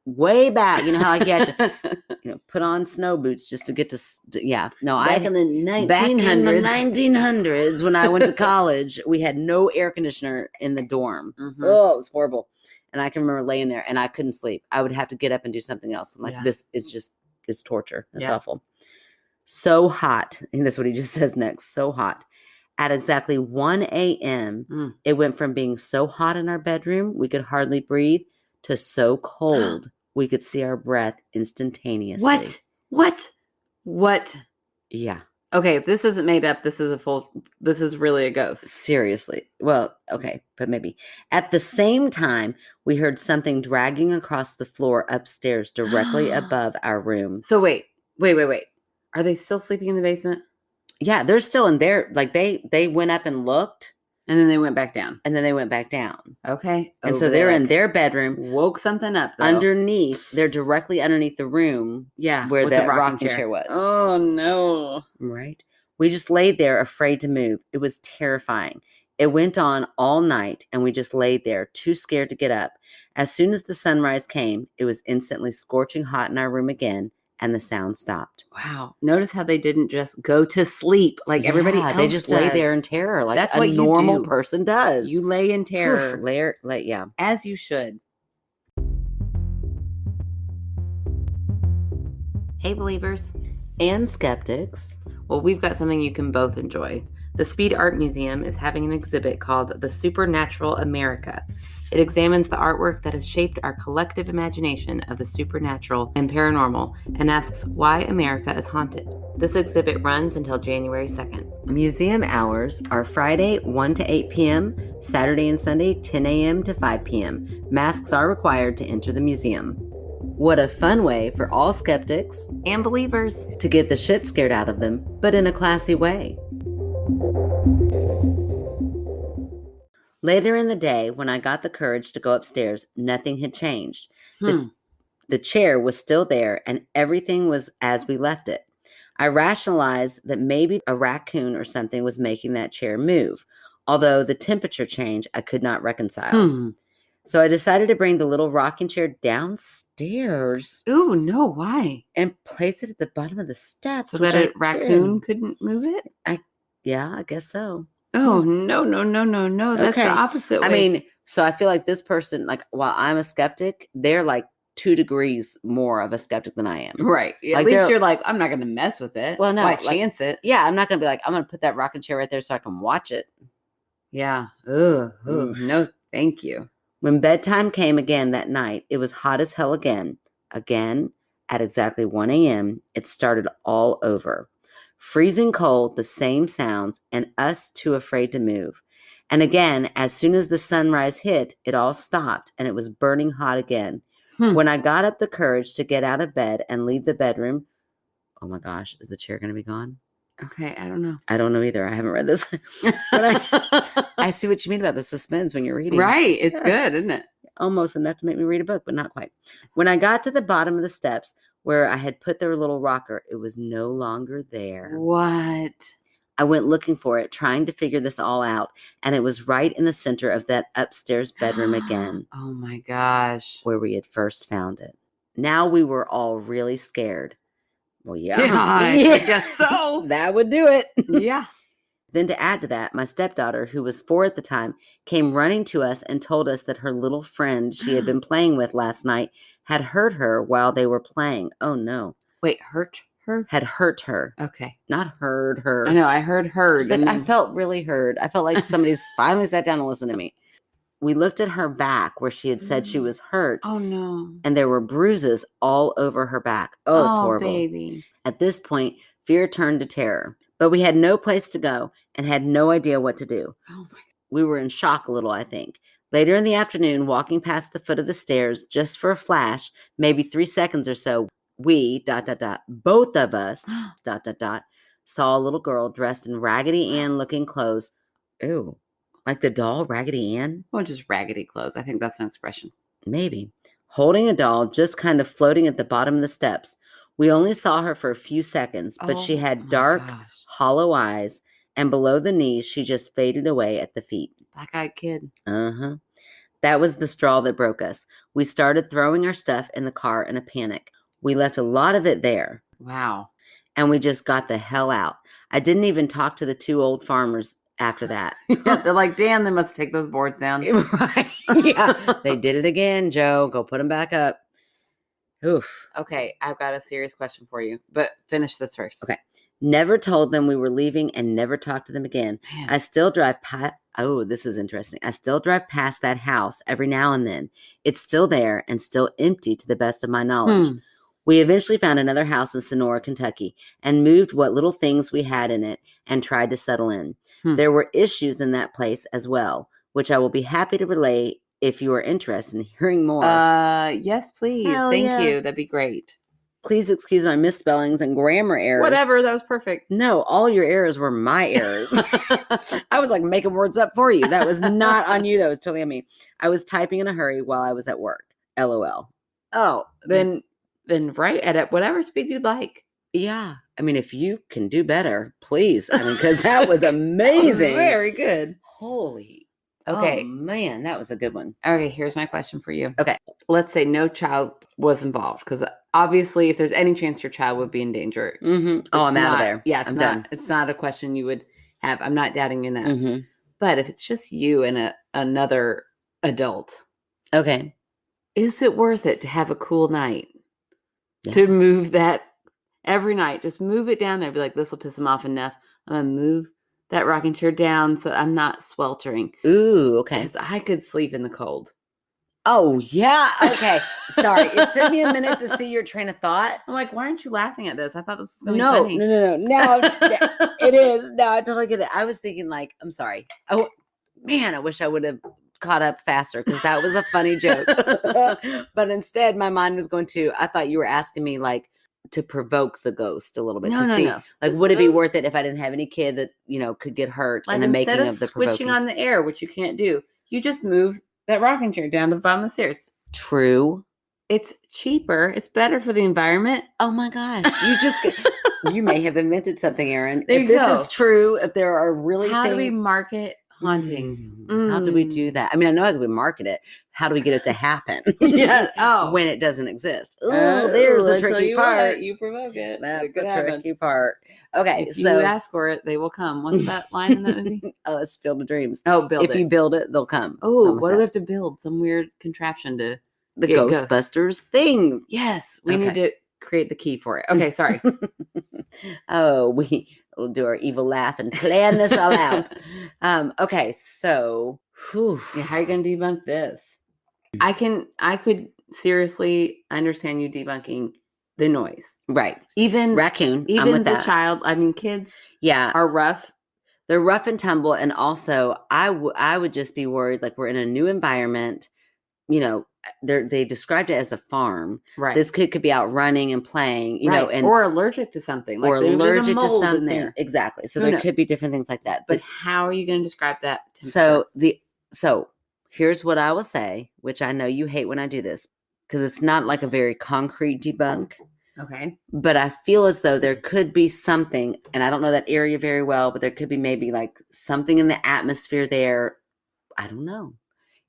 Way back. You know how like you had to put on snow boots just to get to Back in the 1900s. Back in the 1900s when I went to college, we had no air conditioner in the dorm. Oh, it was horrible. And I can remember laying there and I couldn't sleep. I would have to get up and do something else. I'm like, this is it's torture. That's awful. So hot. And that's what he just says next. So hot. At exactly 1 a.m., it went from being so hot in our bedroom, we could hardly breathe, to so cold, we could see our breath instantaneously. What? Yeah. Okay, if this isn't made up, this is really a ghost. Seriously. Well, okay, but maybe. At the same time, we heard something dragging across the floor upstairs directly above our room. So wait. Are they still sleeping in the basement? Yeah, they're still in there. Like they went up and looked. And then they went back down. And then they went back down. Okay. And so they're in their bedroom. Woke something up, though. Underneath. They're directly underneath the room. Yeah. Where the rocking chair was. Oh, no. Right. We just laid there afraid to move. It was terrifying. It went on all night, and we just laid there, too scared to get up. As soon as the sunrise came, it was instantly scorching hot in our room again, and the sound stopped. Wow. Notice how they didn't just go to sleep like everybody else they just lay there in terror like that's what a normal person does. You lay in terror. Yeah. As you should. Hey, believers. And skeptics. Well, we've got something you can both enjoy. The Speed Art Museum is having an exhibit called The Supernatural America. It examines the artwork that has shaped our collective imagination of the supernatural and paranormal and asks why America is haunted. This exhibit runs until January 2nd. Museum hours are Friday 1 to 8 p.m., Saturday and Sunday 10 a.m. to 5 p.m. Masks are required to enter the museum. What a fun way for all skeptics and believers to get the shit scared out of them, but in a classy way. Later in the day, when I got the courage to go upstairs, nothing had changed. The chair was still there, and everything was as we left it. I rationalized that maybe a raccoon or something was making that chair move, although the temperature change I could not reconcile. So I decided to bring the little rocking chair downstairs. Ooh, no, why? And place it at the bottom of the steps. So that a raccoon couldn't move it? I guess so. Oh, no. That's the opposite way. I mean, so I feel like this person, like, while I'm a skeptic, they're like 2 degrees more of a skeptic than I am. Right. At least you're like, I'm not going to mess with it. Well, no. Why chance it? Yeah, I'm not going to be like, I'm going to put that rocking chair right there so I can watch it. Yeah. Ugh. No, thank you. When bedtime came again that night, it was hot as hell again. Again, at exactly 1 a.m., it started all over. Freezing cold, the same sounds, and us too afraid to move. And again, as soon as the sunrise hit, it all stopped, and it was burning hot again. When I got up the courage to get out of bed and leave the bedroom, oh my gosh, is the chair going to be gone? Okay, I don't know. I don't know either. I haven't read this. But I see what you mean about the suspense when you're reading. Right. It's good, isn't it? Almost enough to make me read a book, but not quite. When I got to the bottom of the steps where I had put their little rocker, it was no longer there. What? I went looking for it, trying to figure this all out, and it was right in the center of that upstairs bedroom again. Oh my gosh. Where we had first found it. Now we were all really scared. Well, yeah. I guess so. That would do it. Yeah. Then to add to that, my stepdaughter, who was 4 at the time, came running to us and told us that her little friend she had been playing with last night had hurt her while they were playing. Oh, no. Wait, hurt her? Had hurt her. Okay. Not heard her. I know, I heard heard. Like, I felt really heard. I felt like somebody's finally sat down and listened to me. We looked at her back where she had said she was hurt. Oh, no. And there were bruises all over her back. Oh, it's horrible. Baby. At this point, fear turned to terror. But we had no place to go and had no idea what to do. Oh, my God. We were in shock a little, I think. Later in the afternoon, walking past the foot of the stairs, just for a flash, maybe 3 seconds or so, we, both of us, saw a little girl dressed in Raggedy Ann looking clothes. Ew. Like the doll, Raggedy Ann? Well, just raggedy clothes. I think that's an expression. Maybe. Holding a doll, just kind of floating at the bottom of the steps. We only saw her for a few seconds, but she had dark, hollow eyes, and below the knees, she just faded away at the feet. Black-eyed kid. Uh-huh. That was the straw that broke us. We started throwing our stuff in the car in a panic. We left a lot of it there. Wow. And we just got the hell out. I didn't even talk to the 2 old farmers after that. Yeah, they're like, damn, they must take those boards down. Right. Yeah. They did it again, Joe. Go put them back up. Oof. Okay, I've got a serious question for you, but finish this first. Okay. Never told them we were leaving and never talked to them again. Man. I still drive past. Oh, this is interesting. I still drive past that house every now and then. It's still there and still empty to the best of my knowledge. We eventually found another house in Sonora, Kentucky, and moved what little things we had in it and tried to settle in. There were issues in that place as well, which I will be happy to relay if you are interested in hearing more. Yes, please. Hell Thank yeah. you. That'd be great. Please excuse my misspellings and grammar errors. Whatever, that was perfect. No, all your errors were my errors. I was like making words up for you. That was not on you. That was totally on me. I was typing in a hurry while I was at work. LOL. Oh, then write at whatever speed you'd like. Yeah. I mean, if you can do better, please. I mean, because that was amazing. That was very good. Holy. Okay. Oh, man, that was a good one. Okay, here's my question for you. Okay. Let's say no child was involved, because obviously if there's any chance your child would be in danger. Mm-hmm. Oh, I'm out of there. Yeah, I'm done. It's not a question you would have. I'm not doubting you in that. Mm-hmm. But if it's just you and another adult. Okay. Is it worth it to have a cool night? Yeah. To move that every night? Just move it down there. Be like, this will piss him off enough. I'm going to move that rocking chair down so I'm not sweltering. Ooh, okay. Because I could sleep in the cold. Oh, yeah. Okay. Sorry. It took me a minute to see your train of thought. I'm like, why aren't you laughing at this? I thought this was going to be funny. No. Now it is. No, I totally get it. I was thinking like, I'm sorry. Oh, man, I wish I would have caught up faster because that was a funny joke. But instead, my mind was going to, I thought you were asking me like to provoke the ghost a little bit to see, like, just would it be worth it if I didn't have any kid that, could get hurt in the making of the provoking? Switching on the air, which you can't do. You just move that rocking chair down to the bottom of the stairs. True. It's cheaper. It's better for the environment. Oh my gosh. You may have invented something, Erin. If this is true, if there are really How do we market hauntings? How do we do that? I mean, I know how we market it. How do we get it to happen? When it doesn't exist. Oh, there's the tricky part. You provoke it. That's the tricky part. Okay, if you ask for it, they will come. What's that line in that movie? Oh, it's Field of Dreams. Oh, build it. If you build it, they'll come. Oh, what do we have to build? Some weird contraption to the Ghostbusters thing. Yes, we need to create the key for it. Okay, sorry. We'll do our evil laugh and plan this all out. Okay, so how are you going to debunk this? I could seriously understand you debunking the noise. Right. Even raccoon. Even the child. I mean, kids. Yeah. Are rough. They're rough and tumble, and also I would just be worried. Like we're in a new environment. They described it as a farm. Right. This kid could be out running and playing, or allergic to something. Like or allergic to something. Exactly. So there could be different things like that. But how are you going to describe that? So here's what I will say, which I know you hate when I do this, because it's not like a very concrete debunk. Okay. But I feel as though there could be something, and I don't know that area very well, but there could be maybe like something in the atmosphere there. I don't know.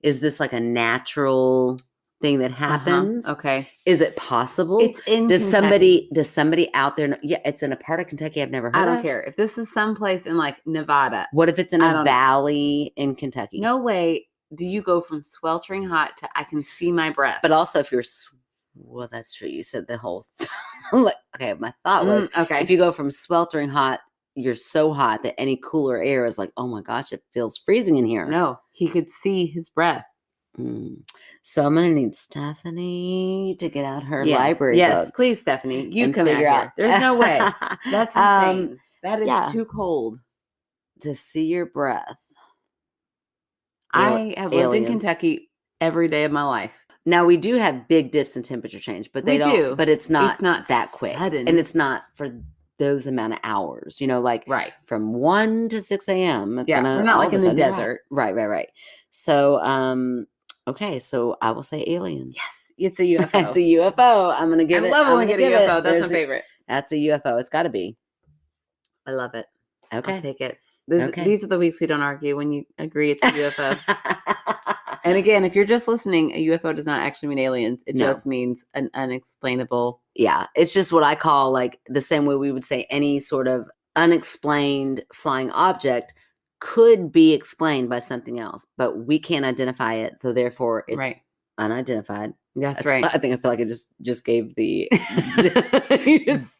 Is this like a natural thing that happens? Okay. Is it possible? It's in Kentucky. Does somebody out there know? Yeah, it's in a part of Kentucky I've never heard of. I don't care. If this is someplace in like Nevada. What if it's in a valley in Kentucky? No way do you go from sweltering hot to I can see my breath. But also if you're well, that's true. You said the whole okay, my thought was if you go from sweltering hot, you're so hot that any cooler air is like, oh my gosh, it feels freezing in here. No, he could see his breath. So I'm going to need Stephanie to get out her library books. Yes, please, Stephanie. You come out here. There's no way. That's insane. That is too cold. To see your breath. I have lived in Kentucky every day of my life. Now we do have big dips in temperature change, but but it's not that quick. Sudden. And it's not for those amount of hours, like from 1 to 6 a.m. It's gonna, we're not like in the desert. Right. So, okay. So I will say aliens. Yes. It's a UFO. It's a UFO. I'm going to give it. I love when we get a UFO. That's my favorite. That's a UFO. It's got to be. I love it. Okay. I'll take it. These are the weeks we don't argue when you agree it's a UFO. And again, if you're just listening, a UFO does not actually mean aliens. It just means an unexplainable. Yeah. It's just what I call like the same way we would say any sort of unexplained flying object could be explained by something else, but we can't identify it. So therefore it's unidentified. That's right. I feel like I just gave the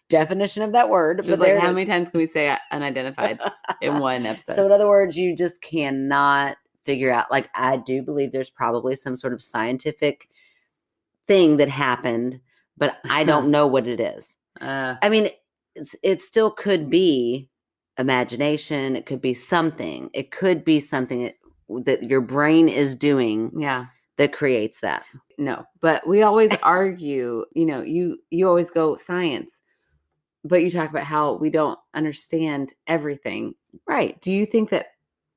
definition of that word. But like, how many times can we say unidentified in one episode? So in other words, you just cannot figure out, like, I do believe there's probably some sort of scientific thing that happened, but I don't know what it is. I mean, it still could be imagination. It could be something. It could be something that your brain is doing. Yeah. that creates that. No, but we always argue, you always go science, but you talk about how we don't understand everything. Right. Do you think that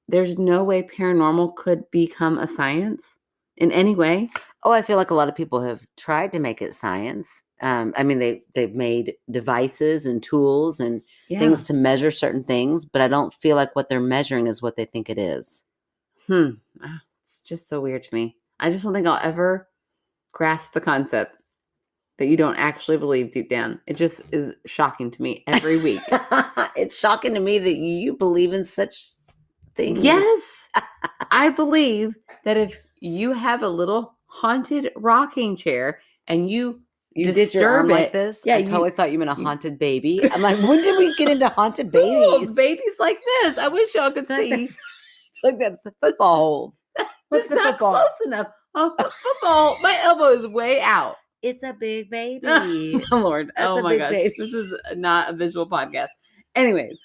there's no way paranormal could become a science in any way? Oh, I feel like a lot of people have tried to make it science. I mean, they've made devices and tools and things to measure certain things, but I don't feel like what they're measuring is what they think it is. It's just so weird to me. I just don't think I'll ever grasp the concept that you don't actually believe deep down. It just is shocking to me every week. It's shocking to me that you believe in such things. Yes. I believe that if you have a little haunted rocking chair and you did your arm it like this? I totally thought you meant a haunted baby. I'm like, when did we get into haunted babies? Babies like this. I wish y'all could see. Like that's the football hold. What's the football? Close enough. Football. My elbow is way out. It's a big baby. Oh, Lord. That's my gosh. Baby. This is not a visual podcast. Anyways,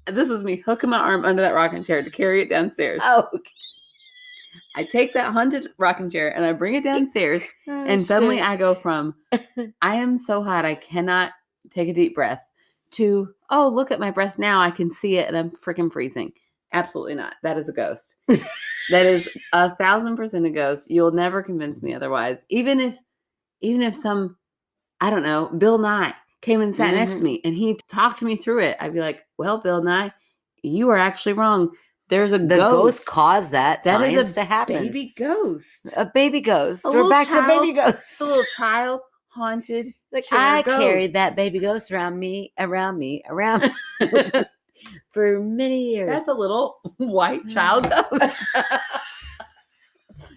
this was me hooking my arm under that rocking chair to carry it downstairs. Oh, okay. I take that haunted rocking chair and I bring it downstairs. And suddenly I go from, I am so hot, I cannot take a deep breath, to, oh, look at my breath now. I can see it and I'm freaking freezing. Absolutely not. That is a ghost. That is 1,000% a ghost. You'll never convince me otherwise. Even if some, I don't know, Bill Nye came and sat next to me and he talked me through it, I'd be like, well, Bill Nye, you are actually wrong. There's the ghost caused that science is to happen. Baby ghost. A baby ghost. We're back to baby ghosts. A little child haunted. Like I carried that baby ghost around me for many years. That's a little white child ghost.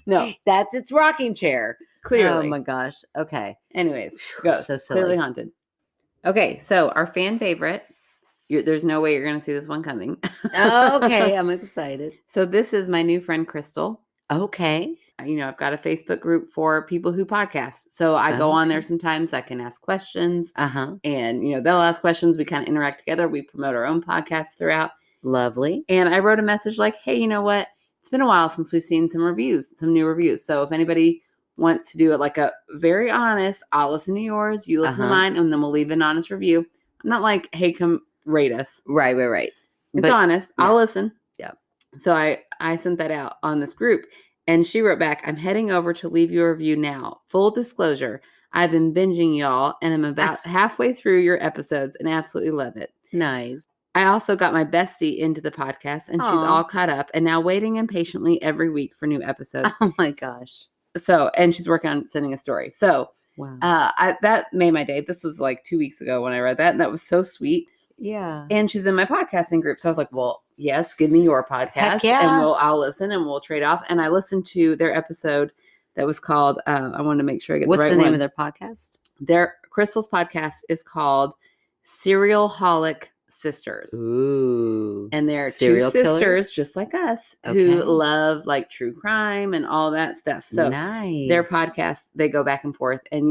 No, that's its rocking chair. Clearly. Oh my gosh. Okay. Anyways, ghost. So silly. Clearly haunted. Okay, so our fan favorite. There's no way you're going to see this one coming. Okay, I'm excited. So this is my new friend, Krystal. Okay. I've got a Facebook group for people who podcast. So I go on there sometimes. I can ask questions. Uh-huh. And, they'll ask questions. We kind of interact together. We promote our own podcasts throughout. Lovely. And I wrote a message like, hey, you know what? It's been a while since we've seen some new reviews. So if anybody wants to do it like a very honest, I'll listen to yours, you listen to mine, and then we'll leave an honest review. I'm not like, hey, come rate us. Right. It's honest. Yeah. I'll listen. Yeah. So I sent that out on this group, and she wrote back, I'm heading over to leave you a review now. Full disclosure, I've been binging y'all, and I'm about halfway through your episodes and absolutely love it. Nice. I also got my bestie into the podcast, and she's all caught up and now waiting impatiently every week for new episodes. Oh my gosh. So, and she's working on sending a story. So, wow. That made my day. This was like 2 weeks ago when I read that, and that was so sweet. Yeah. And she's in my podcasting group. So I was like, well, yes, give me your podcast. Heck yeah. And I'll listen and we'll trade off. And I listened to their episode that was called, I wanted to make sure I get the right one. What's the name of their podcast? Krystal's podcast is called Serialholic Sisters. Ooh. And they're Serial two sisters killers? just like us who love like true crime and all that stuff. So nice. Their podcast, they go back and forth, and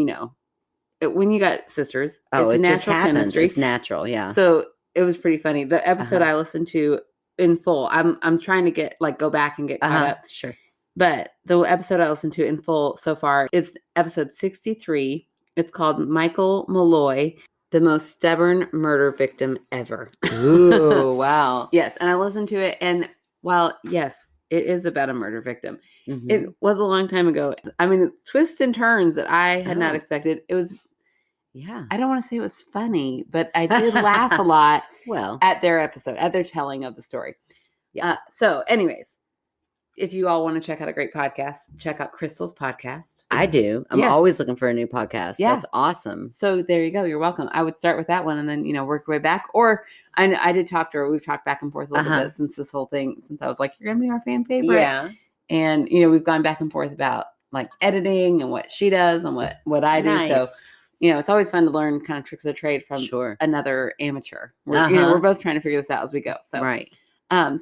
when you got sisters, it's it natural just happens. chemistry. It's natural, yeah. So it was pretty funny. The episode I listened to in full, I'm trying to go back and get caught up. Sure. But the episode I listened to in full so far is episode 63. It's called Michael Malloy, the most stubborn murder victim ever. Ooh, wow. Yes. And I listened to it. And while, yes, it is about a murder victim, it was a long time ago. I mean, twists and turns that I had not expected. It was, I don't want to say it was funny, but I did laugh a lot at their episode, at their telling of the story. Yeah. So anyways, if you all want to check out a great podcast, check out Krystal's podcast. I do. I'm always looking for a new podcast. Yeah. That's awesome. So there you go. You're welcome. I would start with that one and then, work your way back. Or I did talk to her. We've talked back and forth a little bit since this whole thing, since I was like, you're going to be our fan favorite. Yeah. And, we've gone back and forth about like editing and what she does and what I do. Nice. So, it's always fun to learn kind of tricks of the trade from another amateur. We're both trying to figure this out as we go. So, right.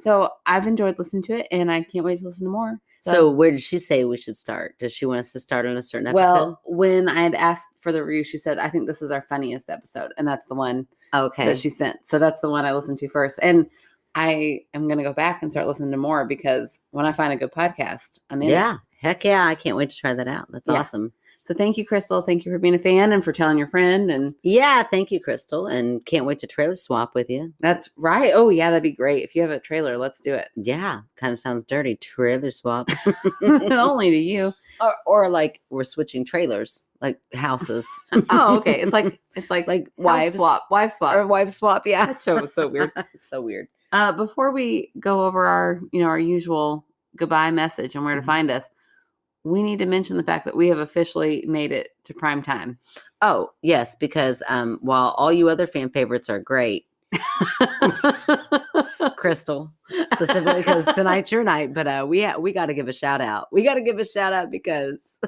So I've enjoyed listening to it, and I can't wait to listen to more. So where did she say we should start? Does she want us to start on a certain episode? Well, when I had asked for the review, she said, I think this is our funniest episode. And that's the one that she sent. So that's the one I listened to first. And I am going to go back and start listening to more because when I find a good podcast, I'm in. Yeah. Heck yeah. I can't wait to try that out. That's awesome. So thank you, Krystal. Thank you for being a fan and for telling your friend. And yeah, thank you, Krystal. And can't wait to trailer swap with you. That's right. Oh, yeah, that'd be great. If you have a trailer, let's do it. Yeah, kind of sounds dirty. Trailer swap. Only to you. Or like we're switching trailers, like houses. Oh, okay. It's like wife swap. Or wife swap, yeah. That show was so weird. So weird. Before we go over our usual goodbye message and where to find us, we need to mention the fact that we have officially made it to prime time. Oh, yes, because while all you other fan favorites are great, Krystal, specifically because tonight's your night, but we got to give a shout out. We got to give a shout out because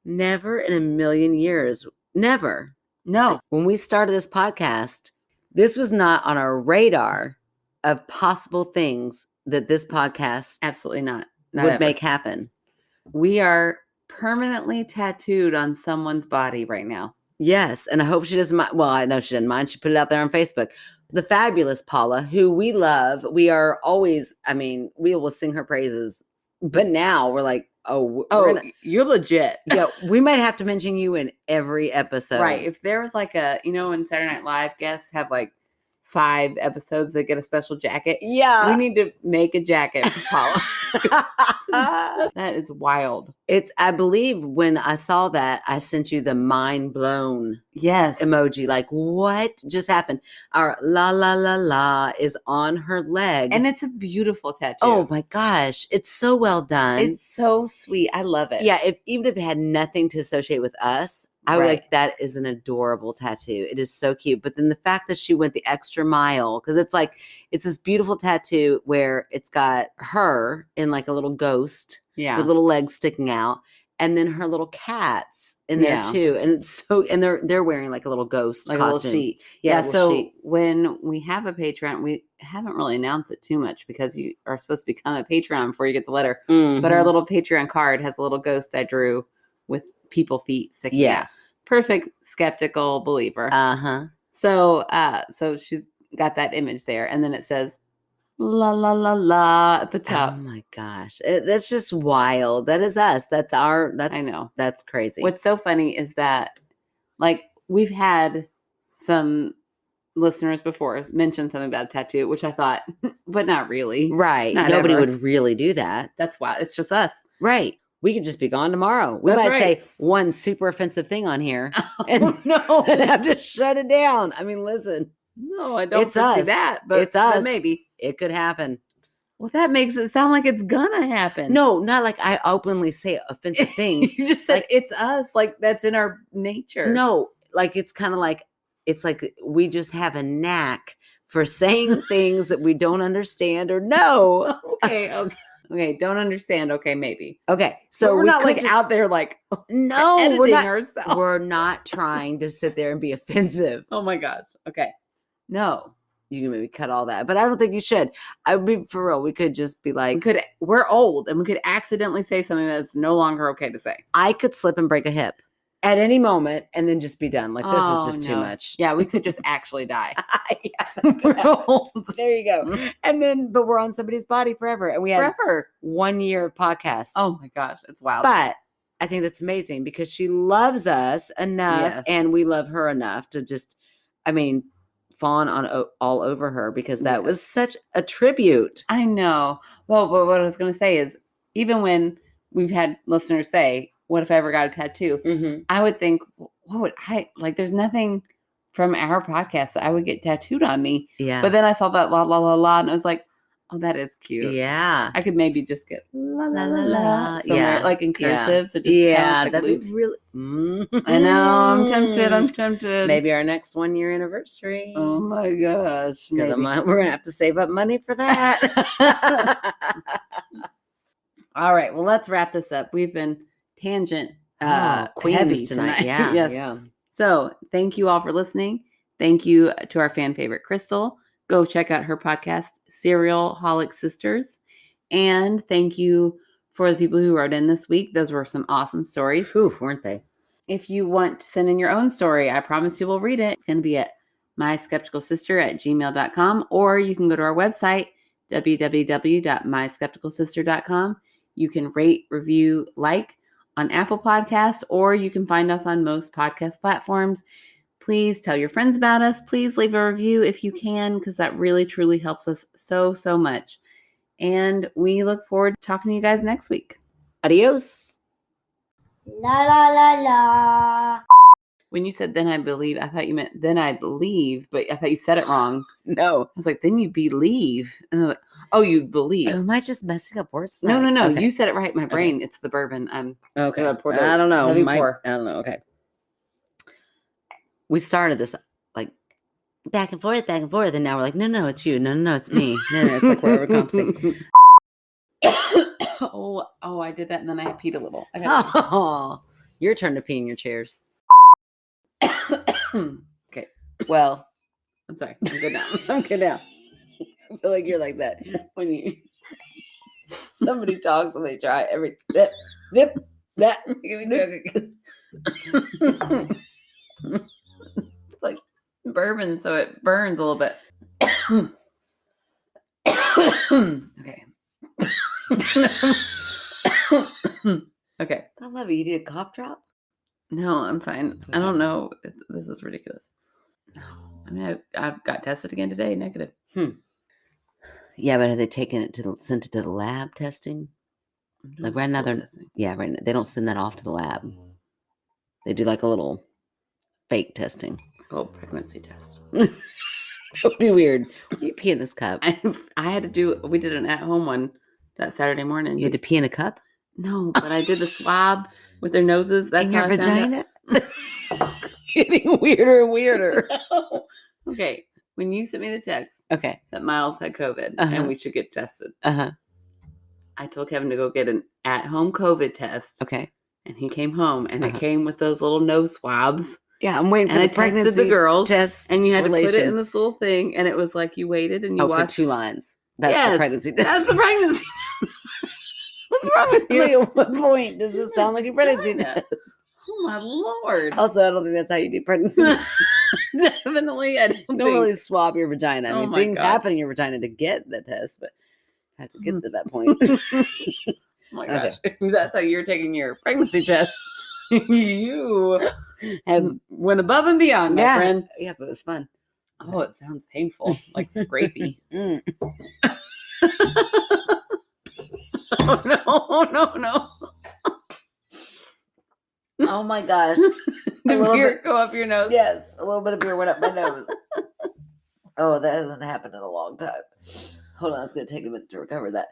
never in a million years, never. No. When we started this podcast, this was not on our radar of possible things that this podcast absolutely not would ever make happen. We are permanently tattooed on someone's body right now. Yes, and I hope she doesn't mind. Well, I know she doesn't mind. She put it out there on Facebook. The fabulous Paula, who we love. We are always, we will sing her praises. But now we're like, you're legit. Yeah, we might have to mention you in every episode. Right. If there was like when Saturday Night Live guests have like 5 episodes that get a special jacket. Yeah. We need to make a jacket for Paula. That is wild. I believe when I saw that, I sent you the mind blown emoji. Like, what just happened? Our la la la la is on her leg. And it's a beautiful tattoo. Oh my gosh. It's so well done. It's so sweet. I love it. Yeah. Even if it had nothing to associate with us, I would that is an adorable tattoo. It is so cute. But then the fact that she went the extra mile, because it's this beautiful tattoo where it's got her in like a little ghost with little legs sticking out, and then her little cats in there too. And it's and they're wearing like a little ghost like costume. A little sheet. When we have a Patreon, we haven't really announced it too much because you are supposed to become a Patreon before you get the letter. Mm-hmm. But our little Patreon card has a little ghost I drew with people feet sticking out. Perfect skeptical believer. So she's got that image there, and then it says la la la la at the top. Oh my gosh, that's just wild. That is us. That's I know. That's crazy. What's so funny is that we've had some listeners before mention something about a tattoo, which I thought, but not really. Right. Nobody would really do that. That's why it's just us. Right. We could just be gone tomorrow. We might say one super offensive thing on here and have to shut it down. Listen. No, I don't see that. But it's us. But maybe. It could happen. Well, that makes it sound like it's gonna happen. No, not like I openly say offensive things. You just said it's us. Like that's in our nature. No, like it's kind of like, it's like we just have a knack for saying things that we don't understand or know. Okay, don't understand. Okay, maybe. Okay, so we're not out there no, we're not. Ourselves. We're not trying to sit there and be offensive. Oh my gosh. Okay, no, you can maybe cut all that, but I don't think you should. I would be for real. We could just be like, we're old, and we could accidentally say something that's no longer okay to say. I could slip and break a hip at any moment, and then just be done. Like this is just too much. Yeah, we could just actually die. We're old. There you go. And then, but we're on somebody's body forever, and we had 1 year of podcasts. Oh my gosh, it's wild. But I think that's amazing because she loves us enough, and we love her enough to just, fawn on all over her because that was such a tribute. I know. Well, but what I was going to say is, even when we've had listeners say, what if I ever got a tattoo? Mm-hmm. I would think, what would I like? There's nothing from our podcast that I would get tattooed on me. Yeah. But then I saw that la la la la, and I was like, oh, that is cute. Yeah. I could maybe just get la la la la. Yeah. Like in cursive. So just that'd be really. I know. I'm tempted. Maybe our next 1 year anniversary. Oh my gosh. Because we're gonna have to save up money for that. All right. Well, let's wrap this up. We've been tangent queens heavy tonight. Yeah. Yes. Yeah. So thank you all for listening. Thank you to our fan favorite Krystal. Go check out her podcast, Serialholic Sisters. And thank you for the people who wrote in this week. Those were some awesome stories. Whew, weren't they? If you want to send in your own story, I promise you will read it. It's going to be at myskepticalsister@gmail.com, or you can go to our website, www.myskepticalsister.com. You can rate, review, like on Apple Podcasts, or you can find us on most podcast platforms. Please tell your friends about us. Please leave a review if you can, because that really, truly helps us so, so much. And we look forward to talking to you guys next week. Adios. La la la la. When you said then I believe, I thought you meant then I'd leave, but I thought you said it wrong. No. I was like, then you'd believe. And I was like, oh, you'd believe. Am I just messing up words No. tonight? Okay. You said it right. My brain, it's the bourbon. Okay. I poured I don't know. heavy pour. I don't know. Okay. We started this like back and forth, and now we're like, no, it's you. No, it's me. No, it's like we're overcompensating. Oh, I did that, and then I peed a little. Oh, your turn to pee in your chairs. Okay. Well, I'm sorry. I'm good now. I'm good now. I feel like you're like that when you somebody talks and they try every that. It's like bourbon, so it burns a little bit. Okay. Okay. I love it. You did a cough drop? No, I'm fine. I don't know. This is ridiculous. I mean, I've got tested again today, negative. Yeah, but are they taking it sent it to the lab testing? Like right now, right now they don't send that off to the lab. They do like a little fake testing. Oh, pregnancy test. It would be weird. Why do you pee in this cup? I had to do. We did an at-home one that Saturday morning. You had to pee in a cup? No, but I did the swab with their noses. That's in how your I found vagina? Getting weirder and weirder. Okay, when you sent me the text, Okay, that Miles had COVID and we should get tested. I told Kevin to go get an at-home COVID test. Okay, and he came home, and it came with those little nose swabs. Yeah, I'm waiting for the pregnancy tested the girls test, and you had to put it in this little thing, and it was like you waited and you watched for 2 lines. That's the pregnancy test. That's the pregnancy. What's wrong with you? At what point does it sound like a pregnancy test? Oh my Lord. Also, I don't think that's how you do pregnancy tests. Definitely. I don't really swab your vagina. I mean, things happen in your vagina to get the test, but I have to get to that point. Oh my gosh. That's how you're taking your pregnancy test. You have went above and beyond, my friend. Yeah, but it was fun. Oh, it sounds painful, like scrapey. Oh, no. Oh my gosh. Did beer go up your nose? Yes, a little bit of beer went up my nose. Oh, that hasn't happened in a long time. Hold on, it's going to take a minute to recover that.